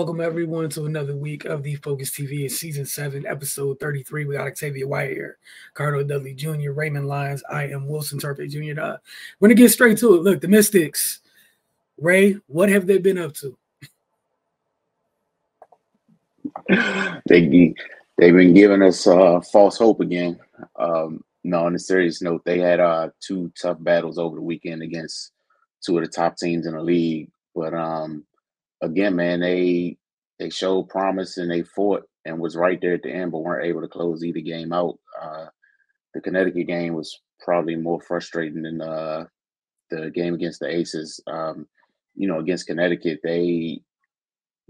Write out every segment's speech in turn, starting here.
welcome everyone to another week of the Focus TV Season 7, Episode 33. We got Octavia White here, Cardell Dudley Jr., Raymond Lyons. I am Wilson Turpin Jr. We're going to get straight to it. Look, the Mystics. Ray, what have they been up to? They've been giving us false hope again. No, on a serious note, they had two tough battles over the weekend against two of the top teams in the league. But again, man, they showed promise and they fought and was right there at the end, but weren't able to close either game out. The Connecticut game was probably more frustrating than the game against the Aces. Against Connecticut, they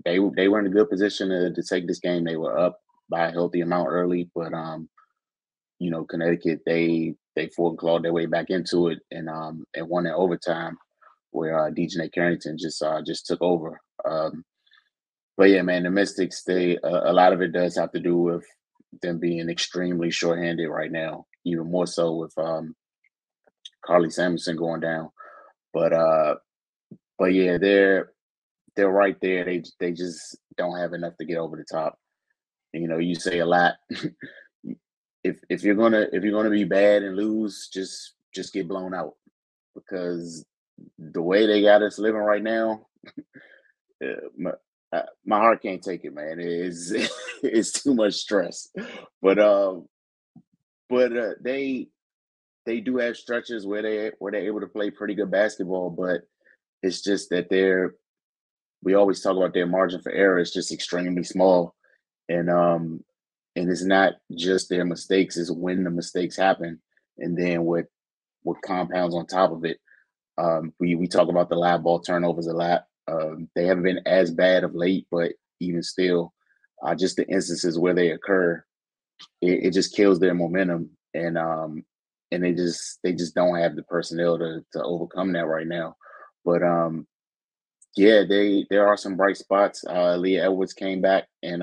were in a good position to take this game. They were up by a healthy amount early, but Connecticut they fought and clawed their way back into it and won in overtime, where DJ Carrington just took over. But yeah, man, the Mystics, a lot of it does have to do with them being extremely shorthanded right now, even more so with Carly Samuelson going down. But yeah, they're right there. They just don't have enough to get over the top. And, you say a lot. if you're gonna be bad and lose, just get blown out, because the way they got us living right now, my heart can't take it, man. It's too much stress. But they do have stretches where they're able to play pretty good basketball, but it's just that we always talk about their margin for error. It's just extremely small, and it's not just their mistakes; it's when the mistakes happen, and then what compounds on top of it. We talk about the live ball turnovers a lot. They haven't been as bad of late, but even still, just the instances where they occur, it just kills their momentum, and they just don't have the personnel to overcome that right now. But yeah, there are some bright spots. Leah Edwards came back and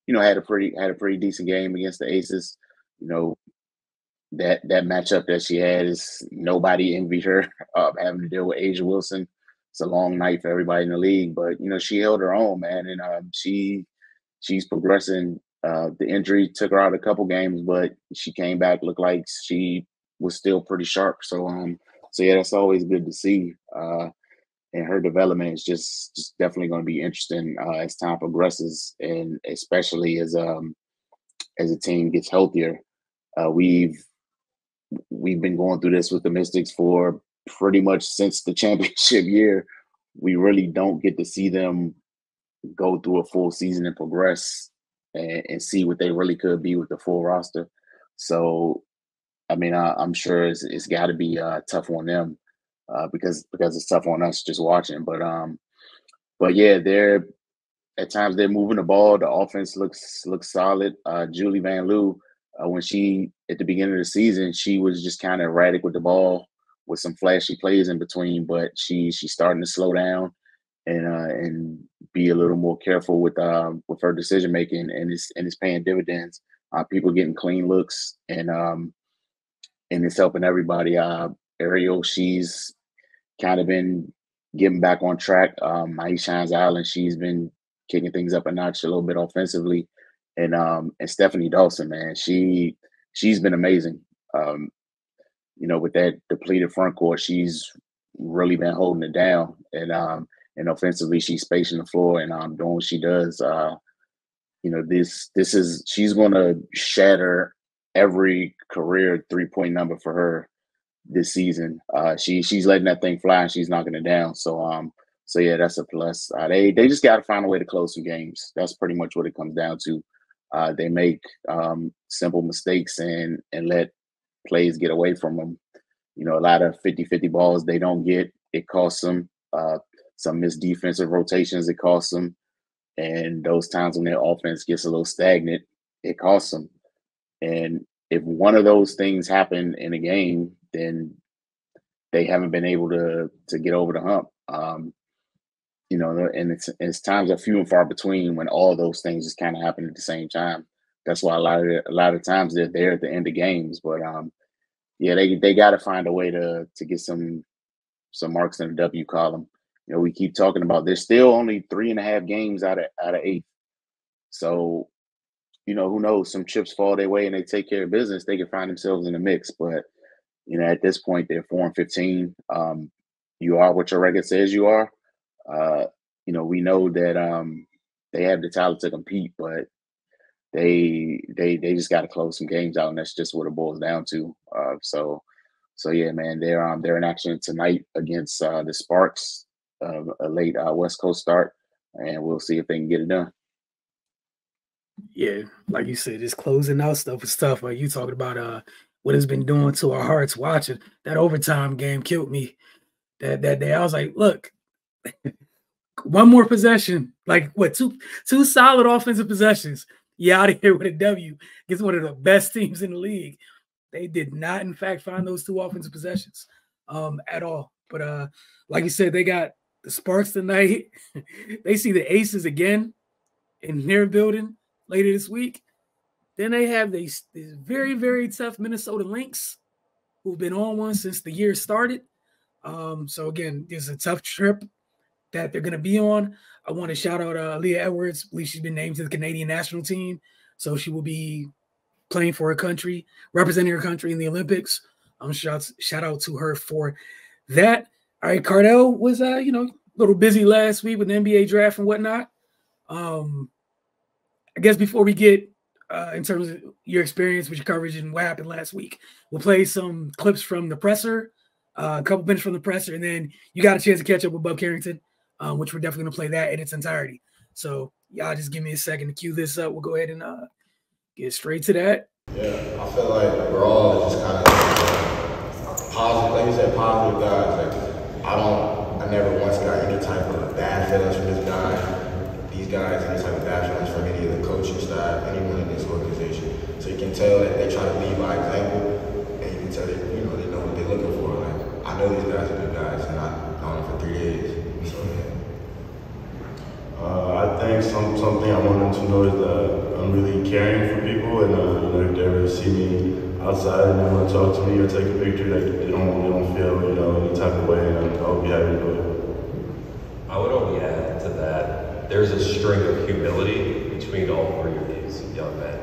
had a pretty decent game against the Aces. That matchup that she had is nobody envied her having to deal with Asia Wilson. It's a long night for everybody in the league, but she held her own, man, and she's progressing. The injury took her out a couple games, but she came back, looked like she was still pretty sharp. So yeah, that's always good to see. And her development is just definitely going to be interesting as time progresses, and especially as a team gets healthier. We've been going through this with the Mystics for pretty much since the championship year. We really don't get to see them go through a full season and progress and see what they really could be with the full roster. So, I mean, I'm sure it's got to be tough on them because it's tough on us just watching. But yeah, at times they're moving the ball. The offense looks solid. Julie Van Loo, when she at the beginning of the season, she was just kind of erratic with the ball, with some flashy plays in between. But she's starting to slow down and be a little more careful with her decision making, and it's paying dividends. People getting clean looks, and it's helping everybody. Ariel, she's kind of been getting back on track. Maishans Island, she's been kicking things up a notch a little bit offensively, and Stephanie Dawson, man, she's been amazing. With that depleted front court, she's really been holding it down, and offensively, she's spacing the floor and doing what she does. She's going to shatter every career 3-point number for her this season. She's letting that thing fly and she's knocking it down. So yeah, that's a plus. They just got to find a way to close some games. That's pretty much what it comes down to. They make simple mistakes and let plays get away from them. A lot of 50-50 balls they don't get. It costs them. Some missed defensive rotations, it costs them. And those times when their offense gets a little stagnant, it costs them. And if one of those things happen in a game, then they haven't been able to get over the hump. And it's times are few and far between when all those things just kind of happen at the same time. That's why a lot of times they're there at the end of games. But yeah, they got to find a way to get some marks in the W column. we keep talking about there's still only 3.5 games out of 8. So, who knows? Some chips fall their way and they take care of business, they can find themselves in the mix. But at this point, they're 4-15. You are what your record says you are. We know that they have the talent to compete, but they just got to close some games out, and that's just what it boils down to. So yeah, man, they're in action tonight against the Sparks, a late West Coast start, and we'll see if they can get it done. Yeah, like you said, just closing out stuff with stuff. Like you talking about what it's been doing to our hearts watching that overtime game killed me. That day, I was like, look, one more possession, like what, two solid offensive possessions. You out of here with a W against one of the best teams in the league. They did not, in fact, find those 2 offensive possessions at all. But like you said, they got the Sparks tonight. They see the Aces again in their building later this week. Then they have these very, very tough Minnesota Lynx, who've been on one since the year started. So again, there's a tough trip that they're going to be on. I want to shout out Leah Edwards. I believe she's been named to the Canadian national team. So she will be playing for her country, representing her country in the Olympics. Shout out to her for that. All right, Cardell was, a little busy last week with the NBA draft and whatnot. I guess before we get in terms of your experience with your coverage and what happened last week, we'll play some clips from the presser, a couple minutes from the presser, and then you got a chance to catch up with Bub Carrington, which we're definitely going to play that in its entirety. So y'all just give me a second to cue this up. We'll go ahead and get straight to that. Yeah, I feel like we're all just kind of positive, like you said, positive guys. Like I never once got any type of bad feelings from this guy, these guys, any type of bad feelings from any of the coaching staff, anyone in this organization. So you can tell that they try to lead by example, and you can tell that they know what they're looking for. Like I know these guys are good guys, and I've known them for 3 days. So yeah. I think something I want them to know is that I'm really caring for people, and if they ever see me outside and they want to talk to me or take a picture, they don't feel any type of way, and I'll be happy to do it. I would only add to that, there's a string of humility between all 3 of these young men.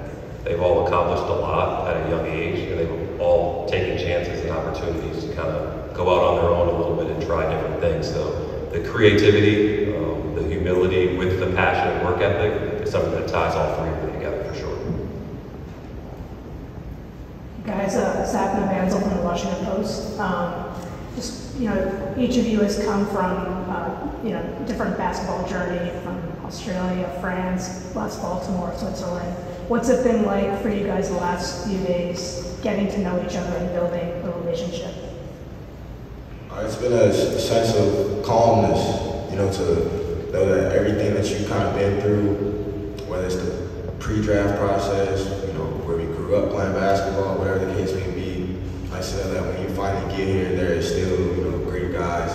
They've all accomplished a lot at a young age, and they've all taken chances and opportunities to kind of go out on their own a little bit and try different things. So the creativity, the humility with the passion and work ethic is something that ties all 3 of them together for sure. Guys, Zach Manzel from the Washington Post. Each of you has come from, different basketball journey from Australia, France, plus Baltimore, Switzerland. What's it been like for you guys the last few days, getting to know each other and building a relationship? It's been a sense of calmness, to know that everything that you've kind of been through, whether it's the pre-draft process, where we grew up playing basketball, whatever the case may be, I said that when you finally get here, there is still, great guys,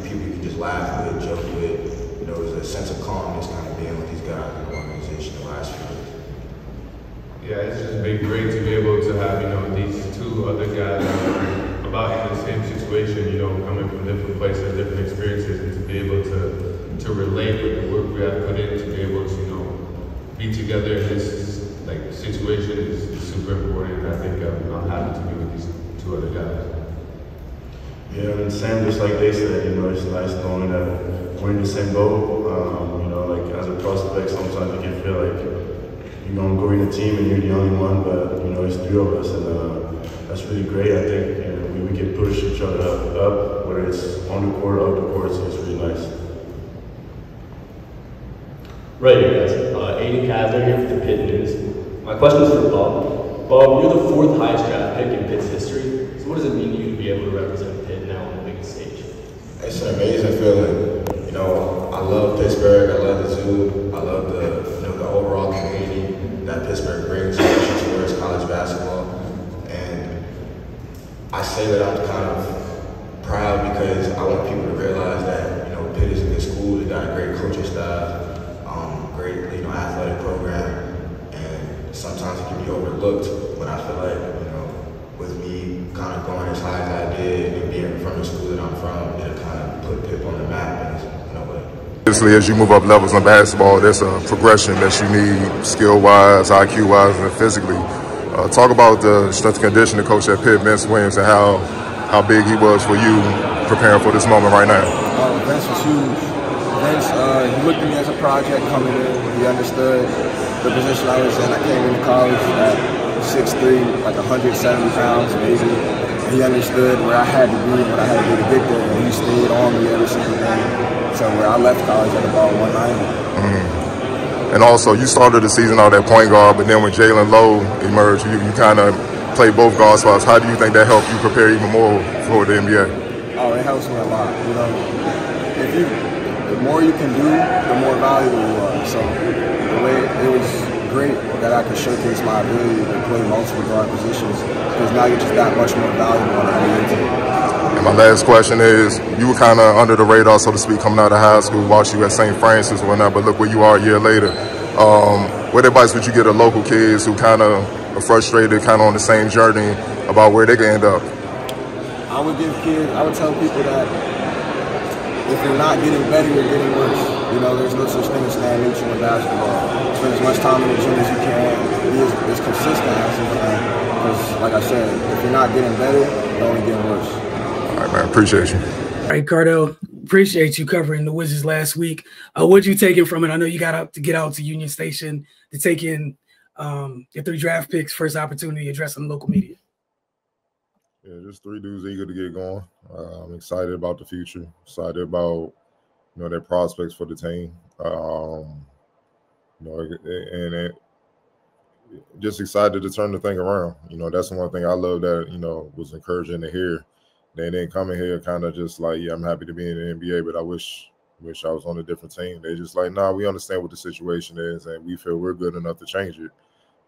people you can just laugh with, joke with. There's a sense of calmness kind of being with these guys in the organization the last few days. Yeah, it's just been great to be able to have, these 2 other guys about in the same situation, coming from different places, different experiences, and to be able to relate with the work we have put in, to be able to, be together in this situation is super important, and I think I'm happy to be with these 2 other guys. Yeah, and Sam, just like they said, it's nice knowing that we're in the same boat. As a prospect, sometimes you can feel like you're going to go in a team and you're the only one, but, it's 3 of us, and that's really great. I think we can push each other up, whether it's on the court or off the court, so it's really nice. Right here, guys. Aiden Kazner here for the Pitt News. My question is for Bob. Bob, you're the 4th highest draft pick in Pitt's history. So what does it mean to you to be able to represent Pitt now on the biggest stage? It's an amazing feeling. I love Pittsburgh. I love the zoo. I love the overall community that Pittsburgh brings towards college basketball. And I say that I'm kind of proud because I want people to realize that Pitt is a good school. They got a great coaching staff, great athletic program, and sometimes it can be overlooked. But I feel like with me kind of going as high as I did and being from the school that I'm from, it kind of put Pip on the map in a way. Obviously, as you move up levels in basketball, there's a progression that you need skill-wise, IQ-wise, and physically. Talk about the strength and conditioning coach at Pitt, Vince Williams, and how big he was for you preparing for this moment right now. Vince was huge. Vince, he looked at me as a project coming in. He understood the position I was in. I came into college at 6'3", like 170 pounds, maybe. He understood where I had to be, what I had to do to get there, and he stayed on me every single day. So where I left college at about 190. And also, you started the season out at point guard, but then when Jalen Lowe emerged, you kind of played both guard spots. How do you think that helped you prepare even more for the NBA? Oh, it helps me a lot. You know, the more you can do, the more valuable you are. So the way it was great that I could showcase my ability to play multiple guard positions, because now you're just that much more valuable on the NBA team. And my last question is, you were kind of under the radar, so to speak, coming out of high school, watched you at St. Francis or whatnot, but look where you are a year later. What advice would you give to local kids who kind of are frustrated, kind of on the same journey about where they can end up? I would tell people that if you're not getting better, you're getting worse. You know, there's no such thing as staying neutral in basketball. Spend as much time in the gym as you can, be as consistent as you can. Because, like I said, if you're not getting better, you're only getting worse. All right, man. Appreciate you. All right, Cardell. Appreciate you covering the Wizards last week. What'd you take from it? I know you got up to get out to Union Station to take in your 3 draft picks, first opportunity to address some local media. Yeah, just 3 dudes eager to get going. I'm excited about the future. Excited about their prospects for the team. Just excited to turn the thing around. That's the one thing I love that was encouraging to hear. They didn't come in here kind of just like, yeah, I'm happy to be in the NBA, but I wish I was on a different team. They just like, nah, we understand what the situation is, and we feel we're good enough to change it.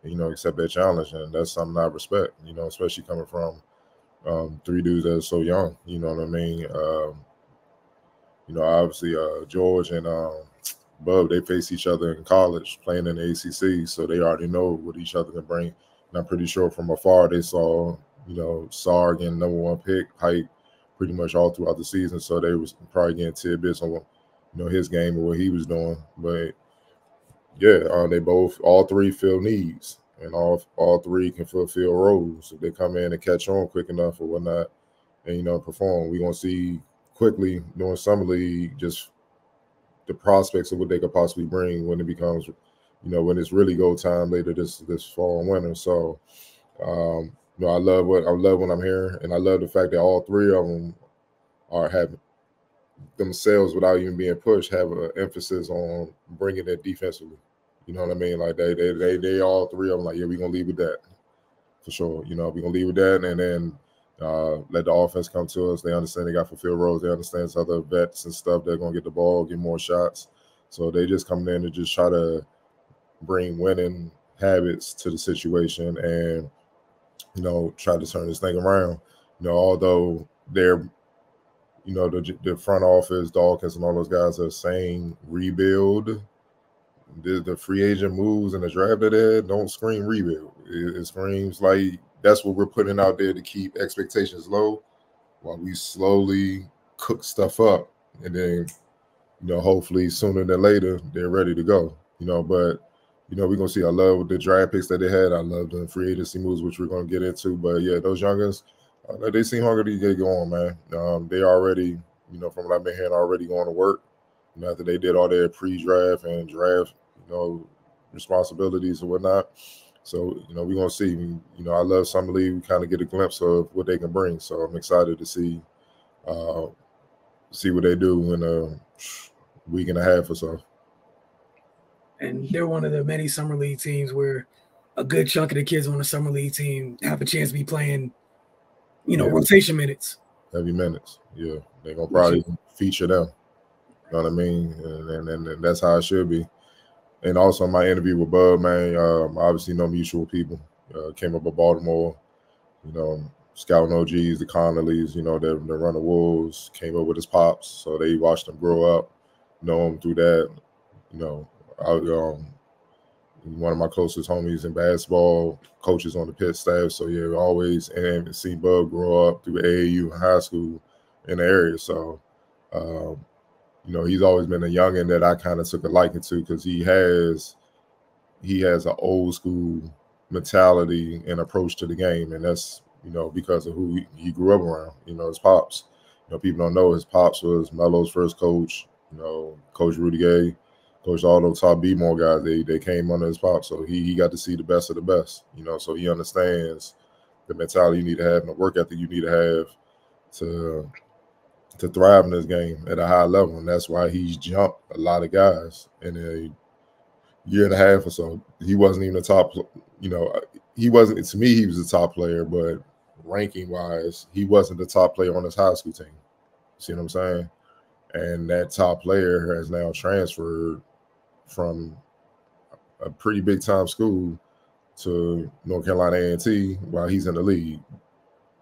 Accept that challenge, and that's something I respect. Especially coming from 3 dudes that are so young. You know what I mean? Obviously George and Bub, they face each other in college playing in the ACC, so they already know what each other can bring. And I'm pretty sure from afar they saw, Sarg getting #1 pick, hype pretty much all throughout the season, so they was probably getting tidbits on, his game and what he was doing. But yeah, they all 3 fill needs, and all 3 can fulfill roles. If they come in and catch on quick enough or whatnot, and perform, we're gonna see quickly during summer league just the prospects of what they could possibly bring when it becomes, when it's really go time later this fall and winter. So, I love what I'm hearing, and I love the fact that all 3 of them are having themselves, without even being pushed, have an emphasis on bringing it defensively. You know what I mean? Like they all 3 of them like, yeah, we're gonna leave with that for sure. We're gonna leave with that, and then let the offense come to us. They understand they got fulfilled roles. They understand it's other vets and stuff. They're gonna get the ball, get more shots. So they just come in and just try to bring winning habits to the situation, and try to turn this thing around. Although they're, the front office, Dawkins, and all those guys are saying rebuild. The free agent moves and the draft that they had don't scream rebuild. It screams like that's what we're putting out there to keep expectations low while we slowly cook stuff up. And then, hopefully sooner than later, they're ready to go. But, we're going to see. I love the draft picks that they had. I love the free agency moves, which we're going to get into. But, yeah, those youngins, they seem hungry to get going, man. They already, from what I've been hearing, already going to work. After they did all their pre-draft and draft, responsibilities and whatnot. So, we're going to see. I love Summer League. We kind of get a glimpse of what they can bring. So I'm excited to see what they do in a week and a half or so. And they're one of the many Summer League teams where a good chunk of the kids on the Summer League team have a chance to be playing, rotation minutes. Heavy minutes. Yeah. They're going to probably feature them. You know what I mean? And that's how it should be. And also my interview with Bub, man, obviously no mutual people. Came up with Baltimore, scouting OGs, the Connollys, the Run of Wolves, came up with his pops. So they watched him grow up, know him through that. One of my closest homies in basketball, coaches on the Pitt staff. So, yeah, always and see Bub grow up through AAU and high school in the area. So, You know, he's always been a youngin that I kind of took a liking to because he has an old school mentality and approach to the game, and that's, you know, because of who he grew up around. You know, his pops. You know, people don't know his pops was Melo's first coach. You know, Coach Rudy Gay, Coach all those top B-more guys. They came under his pops, so he got to see the best of the best. You know, so he understands the mentality you need to have and the work ethic you need to have to thrive in this game at a high level, and that's why he's jumped a lot of guys in a year and a half or so. He wasn't even a top, you know, he wasn't, to me, he was a top player, but ranking wise, he wasn't the top player on his high school team. See what I'm saying? And that top player has now transferred from a pretty big time school to North Carolina A&T while he's in the league.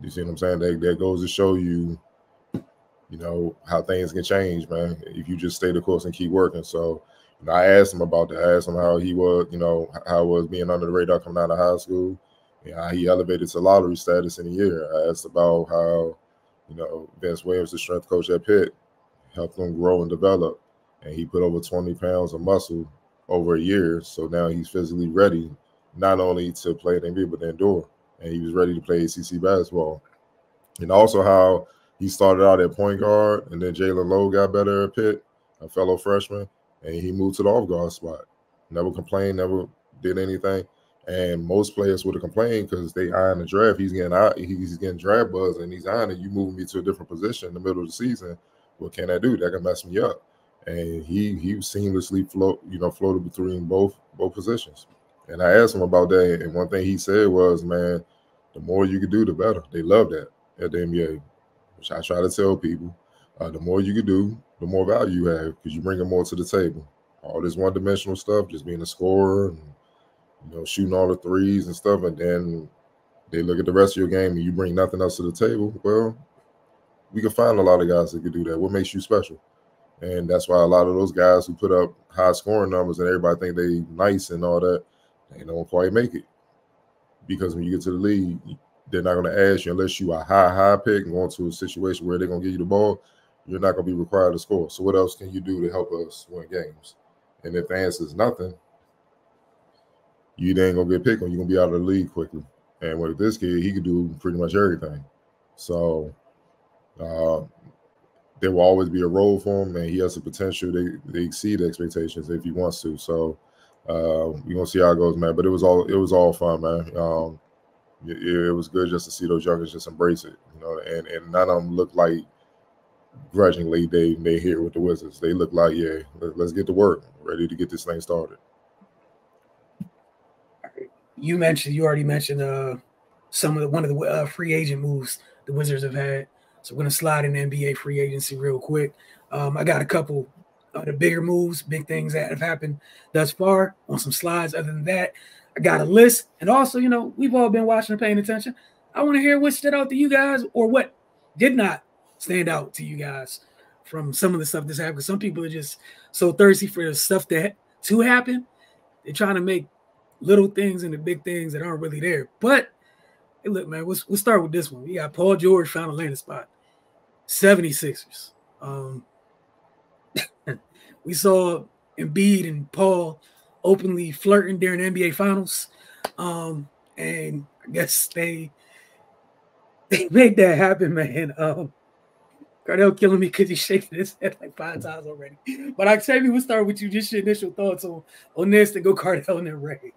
You see what I'm saying? That goes to show you, you know, how things can change, man, if you just stay the course and keep working. So, you know, I asked him about that. I asked him how he was, you know, how it was being under the radar coming out of high school, and how he elevated to lottery status in a year. I asked about how, you know, Vince Williams, the strength coach at Pitt, helped him grow and develop, and he put over 20 pounds of muscle over a year. So now he's physically ready, not only to play in the NBA, but to endure. And he was ready to play ACC basketball. And also how he started out at point guard, and then Jalen Lowe got better at Pitt, a fellow freshman, and he moved to the off guard spot. Never complained, never did anything. And most players would have complained because they eyeing the draft. He's getting draft buzz, and he's eyeing it. You moving me to a different position in the middle of the season. What can I do? That can mess me up. And he seamlessly floated between both positions. And I asked him about that, and one thing he said was, man, the more you can do, the better. They love that at the NBA, which I try to tell people. The more you can do, the more value you have, because you bring them more to the table. All this one-dimensional stuff, just being a scorer and, you know, shooting all the threes and stuff, and then they look at the rest of your game and you bring nothing else to the table. Well, we can find a lot of guys that can do that. What makes you special? And that's why a lot of those guys who put up high scoring numbers and everybody think they nice and all that, they don't quite make it. Because when you get to the league, they're not going to ask you, unless you are a high pick and go into a situation where they're going to give you the ball, you're not going to be required to score. So what else can you do to help us win games? And if the answer is nothing, you ain't going to get picked on. You're going to be out of the league quickly. And with this kid, he could do pretty much everything. So there will always be a role for him, and he has the potential to exceed expectations if he wants to. So we're going to see how it goes, man. But it was all fun, man. It was good just to see those youngers just embrace it, you know, and none of them look like grudgingly they here with the Wizards. They look like, yeah, let's get to work, ready to get this thing started. You already mentioned one of the free agent moves the Wizards have had. So we're going to slide in the NBA free agency real quick. I got a couple of the bigger moves, big things that have happened thus far on some slides. Other than that, I got a list. And also, you know, we've all been watching and paying attention. I want to hear what stood out to you guys or what did not stand out to you guys from some of the stuff that's happened. Because some people are just so thirsty for the stuff to happen. They're trying to make little things into big things that aren't really there. But, hey, look, man, we'll start with this one. We got Paul George found a landing spot. 76ers. We saw Embiid and Paul openly flirting during the NBA Finals. And I guess they made that happen, man. Cardell killing me because he's shaking his head like 5 times already. But Octavia, we'll start with you. Just your initial thoughts on this, to go Cardell and then Ray.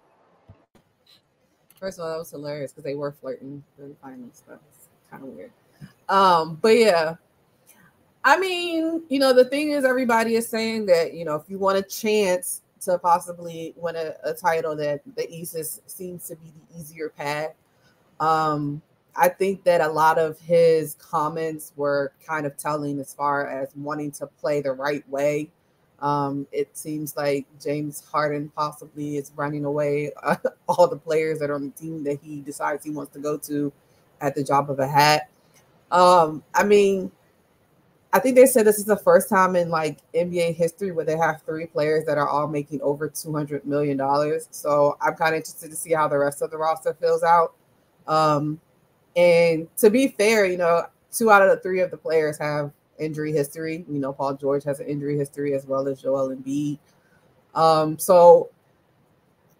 First of all, that was hilarious because they were flirting during the finals. That's kind of weird. But yeah, I mean, you know, the thing is, everybody is saying that, you know, if you want a chance to possibly win a title, that the East seems to be the easier path. I think that a lot of his comments were kind of telling as far as wanting to play the right way. It seems like James Harden possibly is running away all the players that are on the team that he decides he wants to go to at the drop of a hat. I mean, I think they said this is the first time in like NBA history where they have 3 players that are all making over $200 million. So I'm kind of interested to see how the rest of the roster fills out. And to be fair, you know, 2 out of the 3 of the players have injury history. We know Paul George has an injury history as well as Joel Embiid. So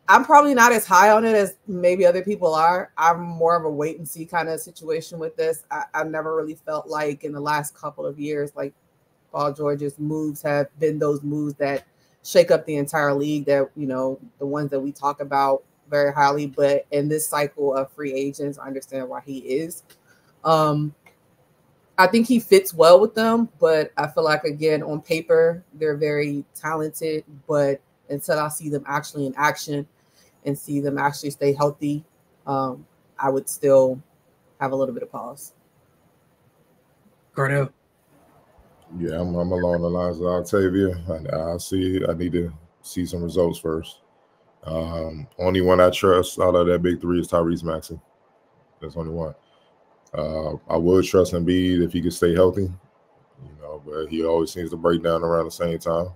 I'm probably not as high on it as maybe other people are. I'm more of a wait and see kind of situation with this. I've never really felt like in the last couple of years, like Paul George's moves have been those moves that shake up the entire league, that, you know, the ones that we talk about very highly. But in this cycle of free agents, I understand why he is. I think he fits well with them, but I feel like, again, on paper, they're very talented. But until I see them actually in action and see them actually stay healthy, I would still have a little bit of pause. Cardell. Yeah, I'm along the lines of Octavia. I need to see some results first. Only one I trust out of that big three is Tyrese Maxey. That's only one. I would trust Embiid if he could stay healthy, you know, but he always seems to break down around the same time.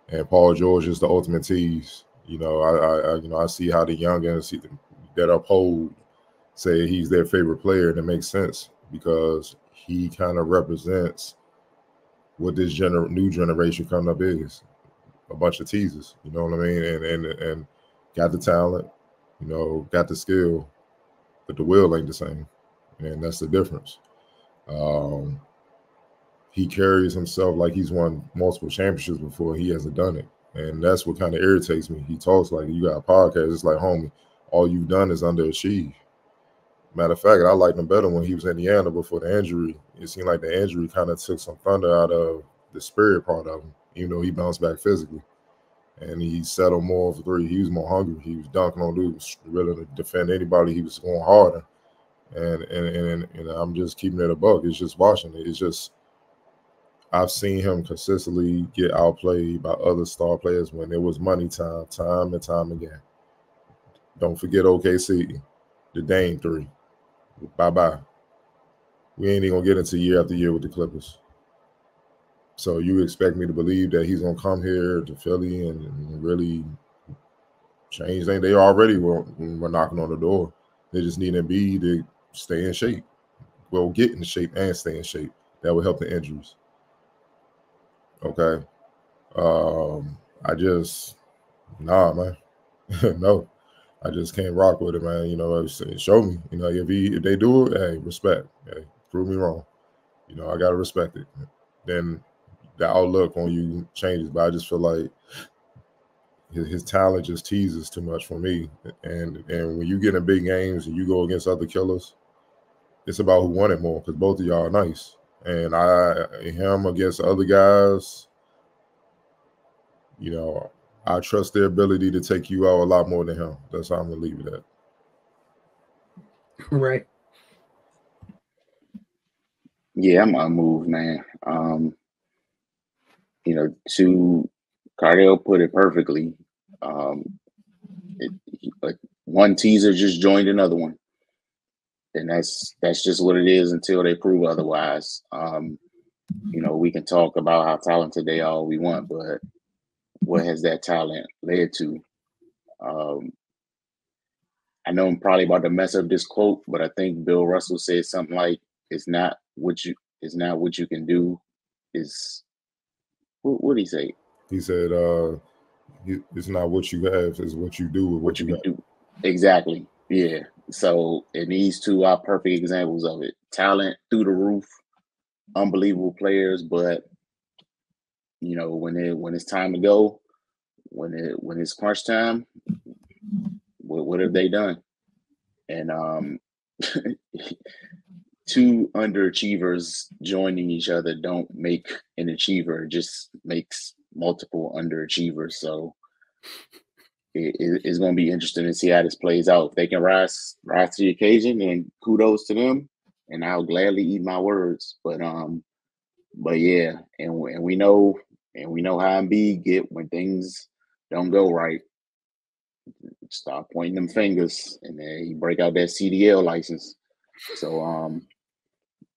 And Paul George is the ultimate tease. You know, I see how the youngins that uphold say he's their favorite player, and it makes sense because he kind of represents what this new generation coming up is. A bunch of teasers, you know what I mean? And got the talent, you know, got the skill, but the will ain't the same. And that's the difference. He carries himself like he's won multiple championships before. He hasn't done it. And that's what kind of irritates me. He talks like, you got a podcast. It's like, homie, all you've done is underachieve. Matter of fact, I liked him better when he was in Indiana before the injury. It seemed like the injury kind of took some thunder out of the spirit part of him, even though he bounced back physically. And he settled more for three. He was more hungry. He was dunking on dudes, willing to defend anybody. He was going harder. And I'm just keeping it a buck. It's just watching it. It's just, I've seen him consistently get outplayed by other star players when it was money time and time again. Don't forget OKC, the Dame three. Bye-bye. We ain't even going to get into year after year with the Clippers. So you expect me to believe that he's going to come here to Philly and really change things? They already were knocking on the door. They just need Embiid to stay in shape. Well, get in shape and stay in shape. That would help the injuries. Okay. Nah, man. No. I just can't rock with it, man. You know, show me. You know, if they do it, hey, respect. Hey, prove me wrong. You know, I gotta respect it. Then the outlook on you changes. But I just feel like his talent just teases too much for me. And when you get in big games and you go against other killers, it's about who won it more, because both of y'all are nice. And him against other guys, you know, I trust their ability to take you out a lot more than him. That's how I'm going to leave it at. Right. Yeah, I'm unmoved, man. You know, to Cardell put it perfectly. One teaser just joined another one. And that's just what it is until they prove otherwise. You know, we can talk about how talented they are all we want, but what has that talent led to? I know I'm probably about to mess up this quote, but I think Bill Russell said something like, "It's not what you can do. Is what did he say?" He said, "It's not what you have; it's what you do with what you can do." Exactly. Yeah. So, and these two are perfect examples of it. Talent through the roof, unbelievable players, but you know, when it's time to go, when it's crunch time, what have they done? And two underachievers joining each other don't make an achiever; it just makes multiple underachievers. So it's going to be interesting to see how this plays out. If they can rise to the occasion, and kudos to them, and I'll gladly eat my words. But yeah, and we know how Embiid get when things don't go right. Start pointing them fingers, and then he break out that CDL license. So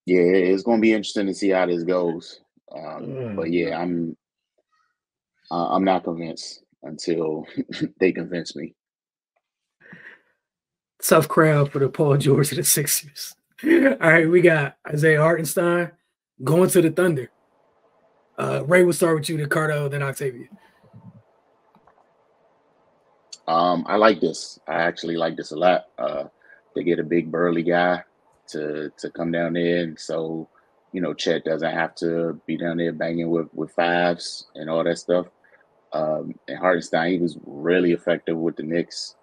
yeah, it's going to be interesting to see how this goes. But yeah, I'm not convinced until they convince me. Tough crowd for the Paul George of the Sixers. All right, we got Isaiah Hartenstein, Going to the Thunder. Ray, we'll start with you, then Cardell, then Octavia. I like this. I actually like this a lot. They get a big burly guy to come down there, and so Chet doesn't have to be down there banging with fives and all that stuff. And Hartenstein, he was really effective with the Knicks.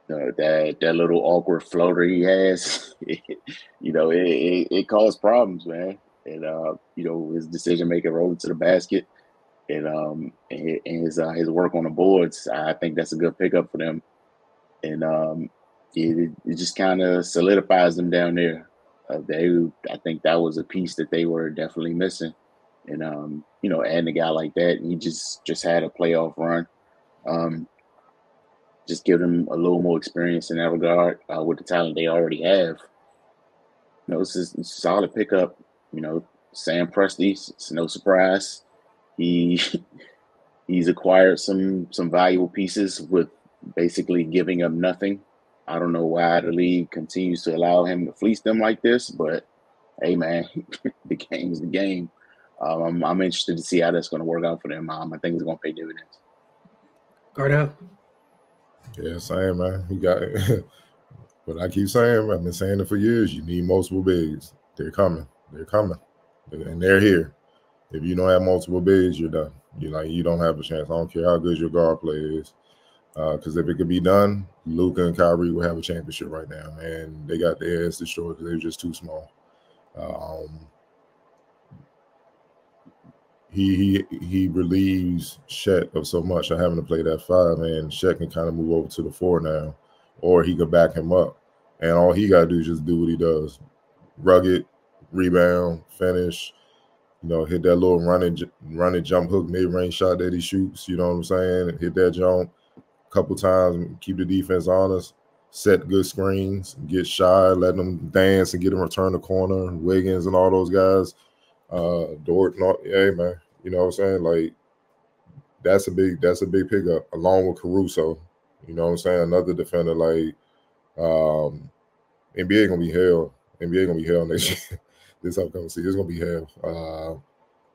That little awkward floater he has, it caused problems, man. And his decision making rolling to the basket, and his work on the boards, I think that's a good pickup for them. And it just kind of solidifies them down there. I think that was a piece that they were definitely missing. And adding a guy like that, he just had a playoff run. Just give them a little more experience in that regard with the talent they already have. It's a solid pickup. Sam Presti, it's no surprise. He's acquired some valuable pieces with basically giving up nothing. I don't know why the league continues to allow him to fleece them like this, but hey, man, the game's the game. I'm interested to see how that's going to work out for them. I think it's going to pay dividends. Cardell? Yeah, same, man. He got it. But I keep saying, I've been saying it for years, you need multiple bigs. They're coming. They're coming. And they're here. If you don't have multiple bigs, you're done. You don't have a chance. I don't care how good your guard play is. Because if it could be done, Luka and Kyrie will have a championship right now. And they got their ass destroyed because they were just too small. He relieves Chet of so much of having to play that five, and Chet can kind of move over to the four now, or he could back him up. And all he got to do is just do what he does. Rugged, rebound, finish, hit that little running jump hook mid-range shot that he shoots, you know what I'm saying? Hit that jump a couple times, keep the defense honest, set good screens, get shy, let them dance and get them return the corner, Wiggins and all those guys. Dort, hey man, you know what I'm saying? Like that's a big pickup along with Caruso. You know what I'm saying? Another defender like NBA gonna be hell. NBA gonna be hell next year. This upcoming season, it's gonna be hell.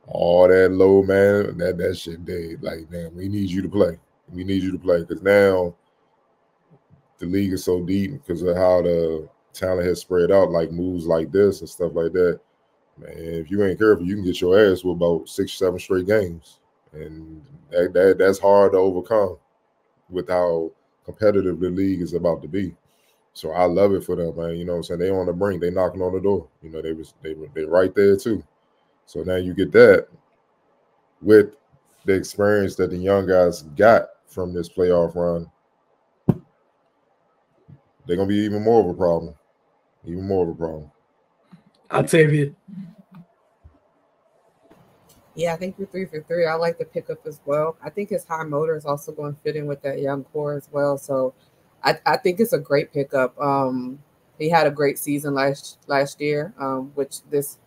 All that low man, that shit dead. Like, man, we need you to play. We need you to play because now the league is so deep because of how the talent has spread out, like moves like this and stuff like that. Man, if you ain't careful, you can get your ass with about 6-7 straight games, and that's hard to overcome with how competitive the league is about to be. So I love it for them, man. You know what I'm saying? They on the brink, they knocking on the door. They right there too. So now you get that with the experience that the young guys got from this playoff run. They're gonna be even more of a problem. Even more of a problem. Octavia. Yeah, I think you're 3 for 3. I like the pickup as well. I think his high motor is also going to fit in with that young core as well. So I think it's a great pickup. He had a great season last year, which this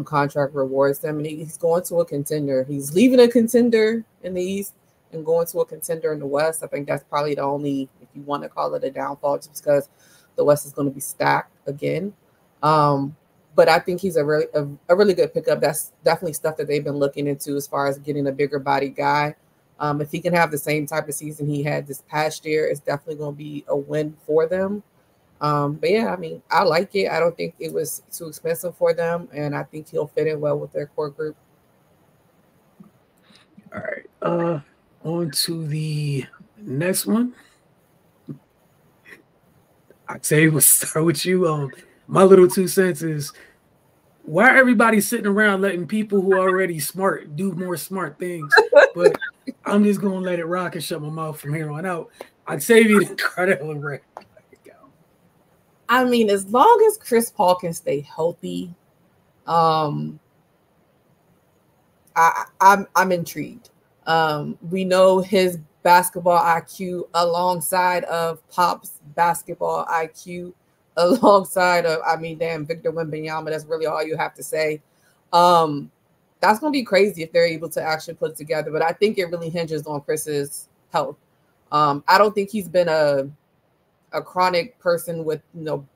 contract rewards him. And he's going to a contender. He's leaving a contender in the East and going to a contender in the West. I think that's probably the only, if you want to call it a downfall, just because the West is going to be stacked again. But I think he's a really good pickup. That's definitely stuff that they've been looking into as far as getting a bigger body guy. If he can have the same type of season he had this past year, it's definitely going to be a win for them. But yeah, I mean, I like it. I don't think it was too expensive for them, and I think he'll fit in well with their core group. All right. On to the next one. Octavia, we'll start with you. My little 2 cents is, why are everybody sitting around letting people who are already smart do more smart things? But I'm just going to let it rock and shut my mouth from here on out. Octavia, Cardell, and Ray. I mean, as long as Chris Paul can stay healthy, I'm intrigued. We know his basketball IQ alongside of Pop's basketball IQ, alongside of, Victor Wembanyama. That's really all you have to say. That's going to be crazy if they're able to actually put it together. But I think it really hinges on Chris's health. I don't think he's been a chronic person with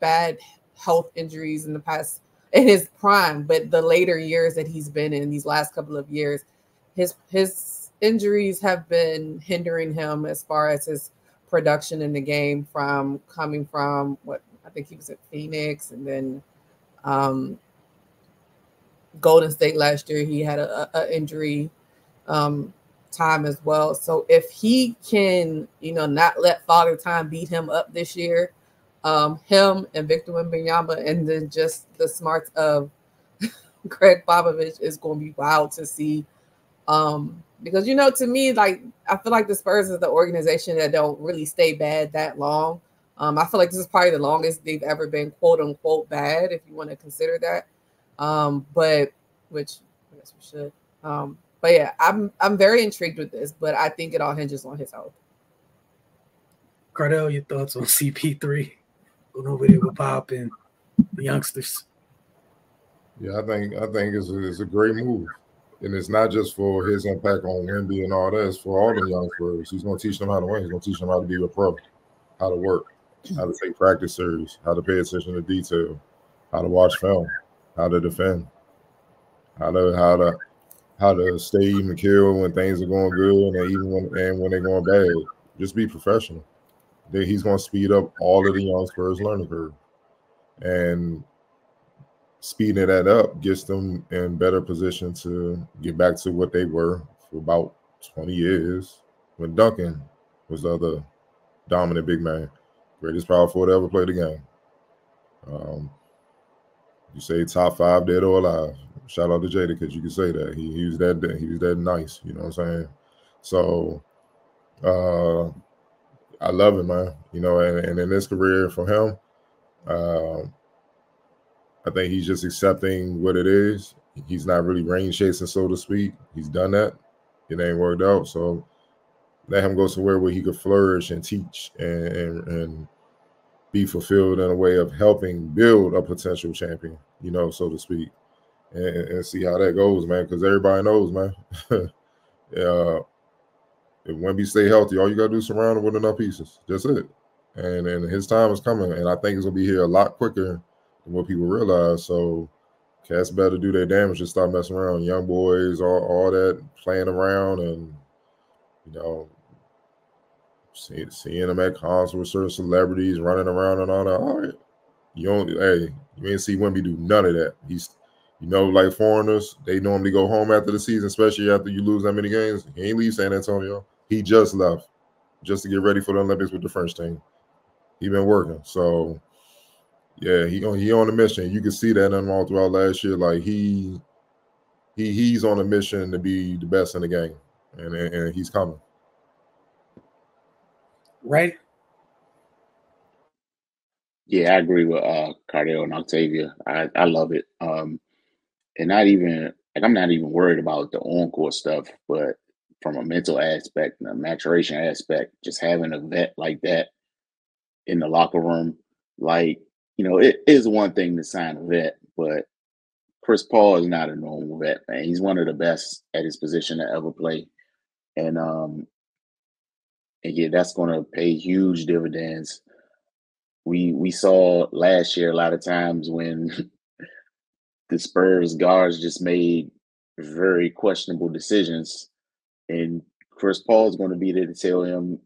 bad health injuries in the past in his prime, but the later years that he's been in these last couple of years, his injuries have been hindering him as far as his production in the game, from coming from what I think he was at Phoenix, and then Golden State last year. He had a injury time as well. So if he can, not let Father Time beat him up this year, him and Victor Wembanyama, and then just the smarts of Greg Popovich is going to be wild to see. Because, to me, like, I feel like the Spurs is the organization that don't really stay bad that long. I feel like this is probably the longest they've ever been, quote unquote, bad, if you want to consider that. But which I guess we should. But yeah, I'm very intrigued with this, but I think it all hinges on his health. Cardell, your thoughts on CP3 going over there with Pop and the youngsters? Yeah, I think it's a great move. And it's not just for his impact on Wemby and all that. It's for all the young players. He's going to teach them how to win. He's going to teach them how to be a pro, how to work, how to take practice serious, how to pay attention to detail, how to watch film, how to defend, how to stay even kill when things are going good and even when they're going bad. Just be professional. He's going to speed up all of the young Spurs learning curve. And speeding that up gets them in better position to get back to what they were for about 20 years when Duncan was the other dominant big man, greatest power forward to ever play the game. You say top 5 dead or alive. Shout out to Jada, because you can say that he was that nice. You know what I'm saying? So I love it, man. And in this career for him, I think he's just accepting what it is. He's not really rain chasing, so to speak. He's done that. It ain't worked out. So let him go somewhere where he could flourish and teach and be fulfilled in a way of helping build a potential champion, so to speak, and see how that goes, man. Because everybody knows, man. If Wemby stay healthy, all you got to do is surround him with enough pieces. That's it. And his time is coming. And I think it's going to be here a lot quicker than what people realize. So cats better do their damage and stop messing around. Young boys, all that, playing around and, seeing them at concerts with certain celebrities running around and all that. All right. You ain't see Wemby do none of that. He's, like foreigners, they normally go home after the season, especially after you lose that many games. He ain't leave San Antonio. He just left just to get ready for the Olympics with the French team. He been working. So, yeah, he on a mission. You can see that in him all throughout last year. Like, he's on a mission to be the best in the game, and he's coming. Right? Yeah, I agree with Cardell and Octavia. I love it. And not even I'm not even worried about the on-court stuff, but from a mental aspect and a maturation aspect, just having a vet like that in the locker room, like, it is one thing to sign a vet, but Chris Paul is not a normal vet, man. He's one of the best at his position to ever play. And yeah, that's going to pay huge dividends. We saw last year a lot of times when the Spurs guards just made very questionable decisions, and Chris Paul is going to be there to tell him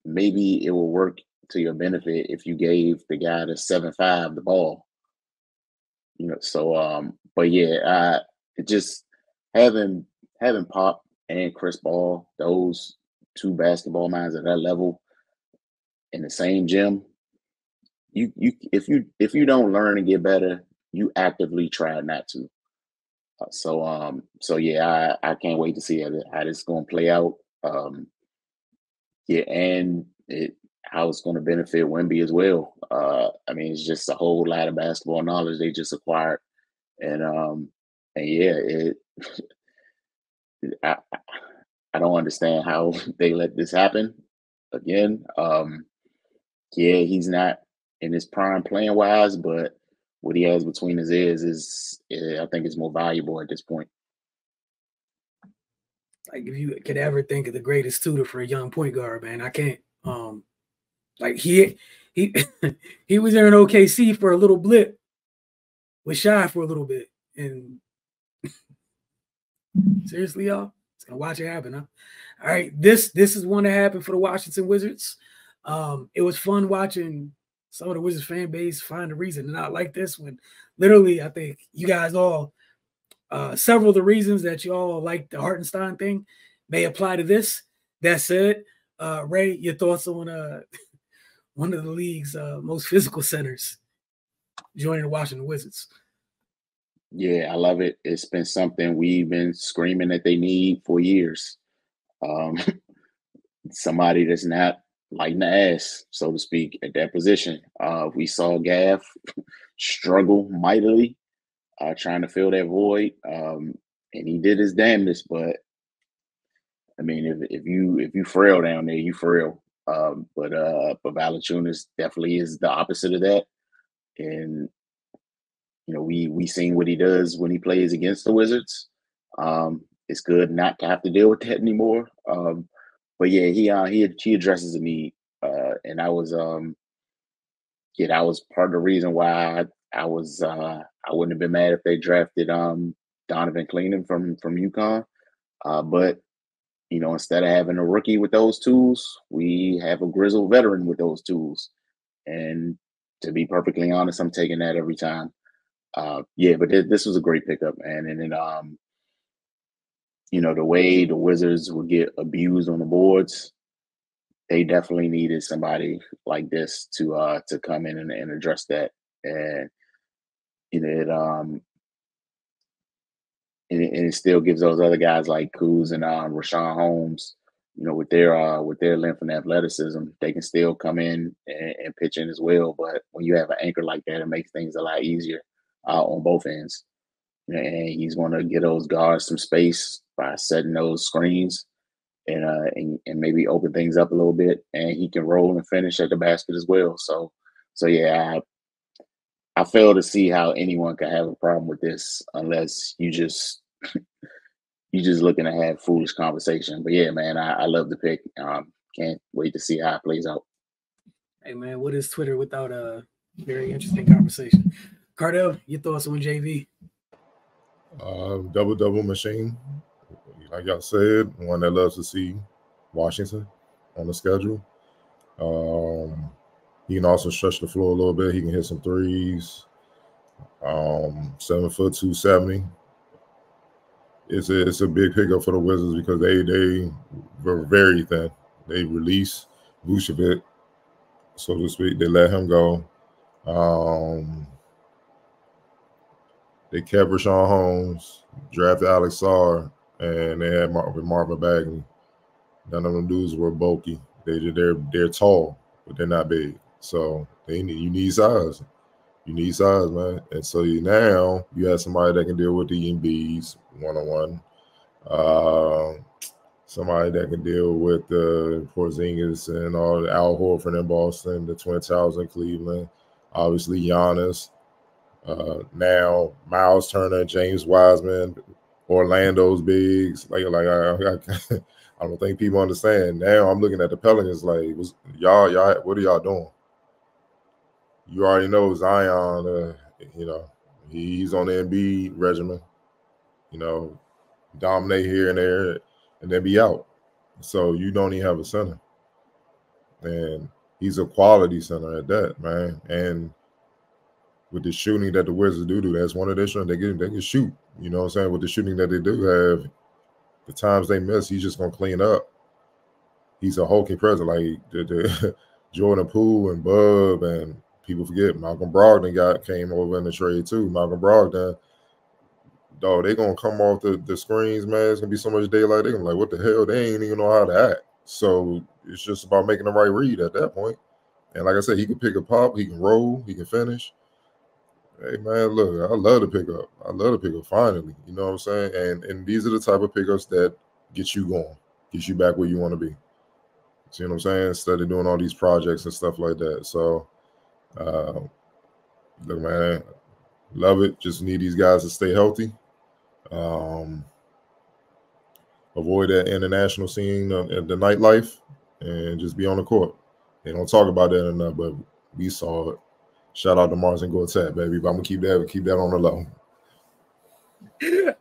maybe it will work to your benefit if you gave the guy the 7-5 the ball. So but yeah, just having Pop and Chris Paul, those two basketball minds at that level in the same gym, if you don't learn and get better, you actively try not to. So yeah, I can't wait to see how this is going to play out. Yeah, and how it's going to benefit Wemby as well. I mean, it's just a whole lot of basketball knowledge they just acquired, and yeah, I don't understand how they let this happen again. Yeah, he's not in his prime playing wise, but what he has between his ears is, I think, is more valuable at this point. Like, if you could ever think of the greatest tutor for a young point guard, man, I can't. Like he he was in an OKC for a little blip was shy for a little bit. And seriously, y'all, it's gonna watch it happen, huh? All right, this is one that happened for the Washington Wizards. It was fun watching some of the Wizards fan base find a reason to not like this when literally I think you guys all several of the reasons that you all like the Hartenstein thing may apply to this. That said, Ray, your thoughts on one of the league's most physical centers joining the Washington Wizards? Yeah, I love it. It's been something we've been screaming that they need for years. Somebody that's not lighting the ass, so to speak, at that position. We saw Gav struggle mightily, trying to fill that void, and he did his damnedest. But I mean, if you frail down there, you frail. But Valanciunas definitely is the opposite of that, and you know we seen what he does when he plays against the Wizards. It's good not to have to deal with that anymore. But yeah, he addresses the need, and that was that was part of the reason why I wouldn't have been mad if they drafted Donovan Cleaning from UConn. But you know, instead of having a rookie with those tools, we have a grizzled veteran with those tools. And to be perfectly honest, I'm taking that every time. Yeah, but this was a great pickup, man. And then you know, the way the Wizards would get abused on the boards, they definitely needed somebody like this to come in and address that. And you know, it still gives those other guys like Kuz and Rashawn Holmes, you know, with their length and athleticism, they can still come in and pitch in as well. But when you have an anchor like that, it makes things a lot easier on both ends. And he's going to get those guards some space by setting those screens and maybe open things up a little bit. And he can roll and finish at the basket as well. So yeah, I fail to see how anyone can have a problem with this unless you just looking to have foolish conversation. But yeah, man, I love the pick. Can't wait to see how it plays out. Hey man, what is Twitter without a very interesting conversation? Cardell, your thoughts on JV? Double machine, like y'all said, one that loves to see Washington on the schedule. He can also stretch the floor a little bit. He can hit some threes. 7 foot 270. It's a big pickup for the Wizards because they were very thin. They released Vucevic, so to speak. They let him go. They kept Rashawn Holmes, drafted Alex Sarr, and they had Marvin Bagley. None of them dudes were bulky. They're tall, but they're not big. So you need size. You need size, man. And so now you have somebody that can deal with the Embiids one-on-one. Somebody that can deal with the Porzingis and all the Al Horford in Boston, the Twin Towers in Cleveland. Obviously Giannis. Now Miles Turner, James Wiseman, Orlando's bigs. Like I don't think people understand. Now I'm looking at the Pelicans like, y'all, what are y'all doing? You already know Zion, you know, he's on the Embiid regimen, you know, dominate here and there and then be out. So you don't even have a center. And he's a quality center at that, man. And with the shooting that the Wizards do, that's one of their strengths. They can shoot. You know what I'm saying? With the shooting that they do have, the times they miss, he's just going to clean up. He's a hulking presence. Like the Jordan Poole and Bub, and people forget Malcolm Brogdon came over in the trade too. Malcolm Brogdon, dog, they going to come off the screens, man. It's going to be so much daylight. They're going to be like, what the hell? They ain't even know how to act. So it's just about making the right read at that point. And like I said, he can pick a pop. He can roll. He can finish. Hey, man, look, I love the pickup. I love the pickup finally. You know what I'm saying? And these are the type of pickups that get you going, get you back where you want to be. See what I'm saying? Instead of doing all these projects and stuff like that. So, look, man, love it. Just need these guys to stay healthy. Avoid that international scene at the nightlife and just be on the court. They don't talk about that enough, but we saw it. Shout out to Martin Gortat, baby. But I'm gonna keep that on the low.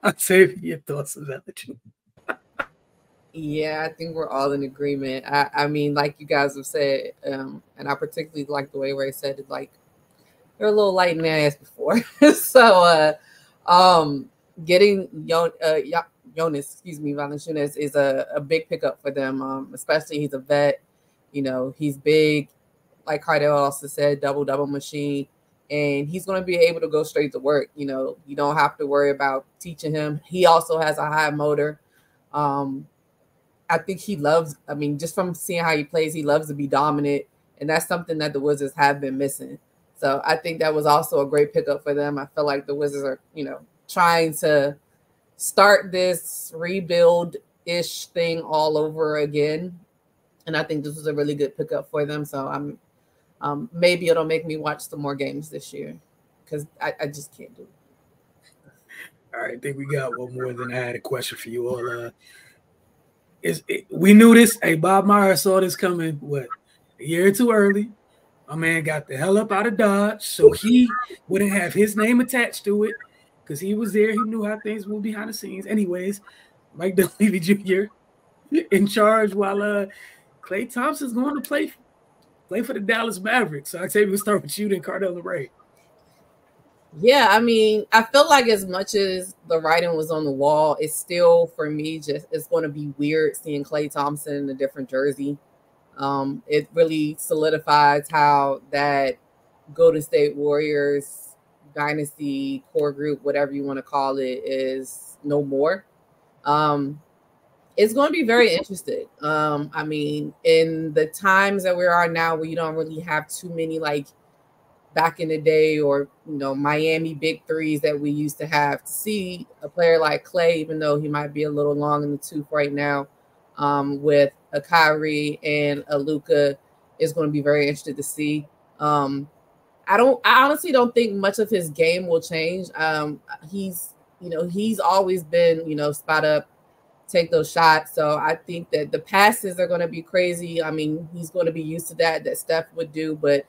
Octavia, your thoughts on that? Yeah, I think we're all in agreement. I mean, like you guys have said, and I particularly like the way Ray said it, like they're a little light in the ass before. So getting Jonas, excuse me, Valanciunas is a big pickup for them. Especially he's a vet, you know, he's big, like Cardell also said, double machine. And he's going to be able to go straight to work. You know, you don't have to worry about teaching him. He also has a high motor. I think he loves, I mean, just from seeing how he plays, he loves to be dominant. And that's something that the Wizards have been missing. So I think that was also a great pickup for them. I feel like the Wizards are, you know, trying to start this rebuild-ish thing all over again. And I think this was a really good pickup for them. So I'm maybe it'll make me watch some more games this year because I just can't do it. All right, I think we got one more. Then I had a question for you all. We knew this. Hey, Bob Myers saw this coming, what, a year too early. My man got the hell up out of Dodge, so he wouldn't have his name attached to it because he was there. He knew how things moved behind the scenes. Anyways, Mike Dunleavy Jr. in charge while Klay Thompson's going to play for the Dallas Mavericks. So Octavia, we'll start with you, then Cardell and Ray. Yeah, I mean, I feel like as much as the writing was on the wall, it's still, for me, just it's going to be weird seeing Klay Thompson in a different jersey. It really solidifies how that Golden State Warriors dynasty core group, whatever you want to call it, is no more. It's going to be very interesting. I mean, in the times that we are now, where you don't really have too many like back in the day or, you know, Miami big threes that we used to have, to see a player like Klay, even though he might be a little long in the tooth right now, with a Kyrie and a Luka, is going to be very interesting to see. I honestly don't think much of his game will change. He's always been, spot up, take those shots. So I think that the passes are going to be crazy. I mean, he's going to be used to that Steph would do, but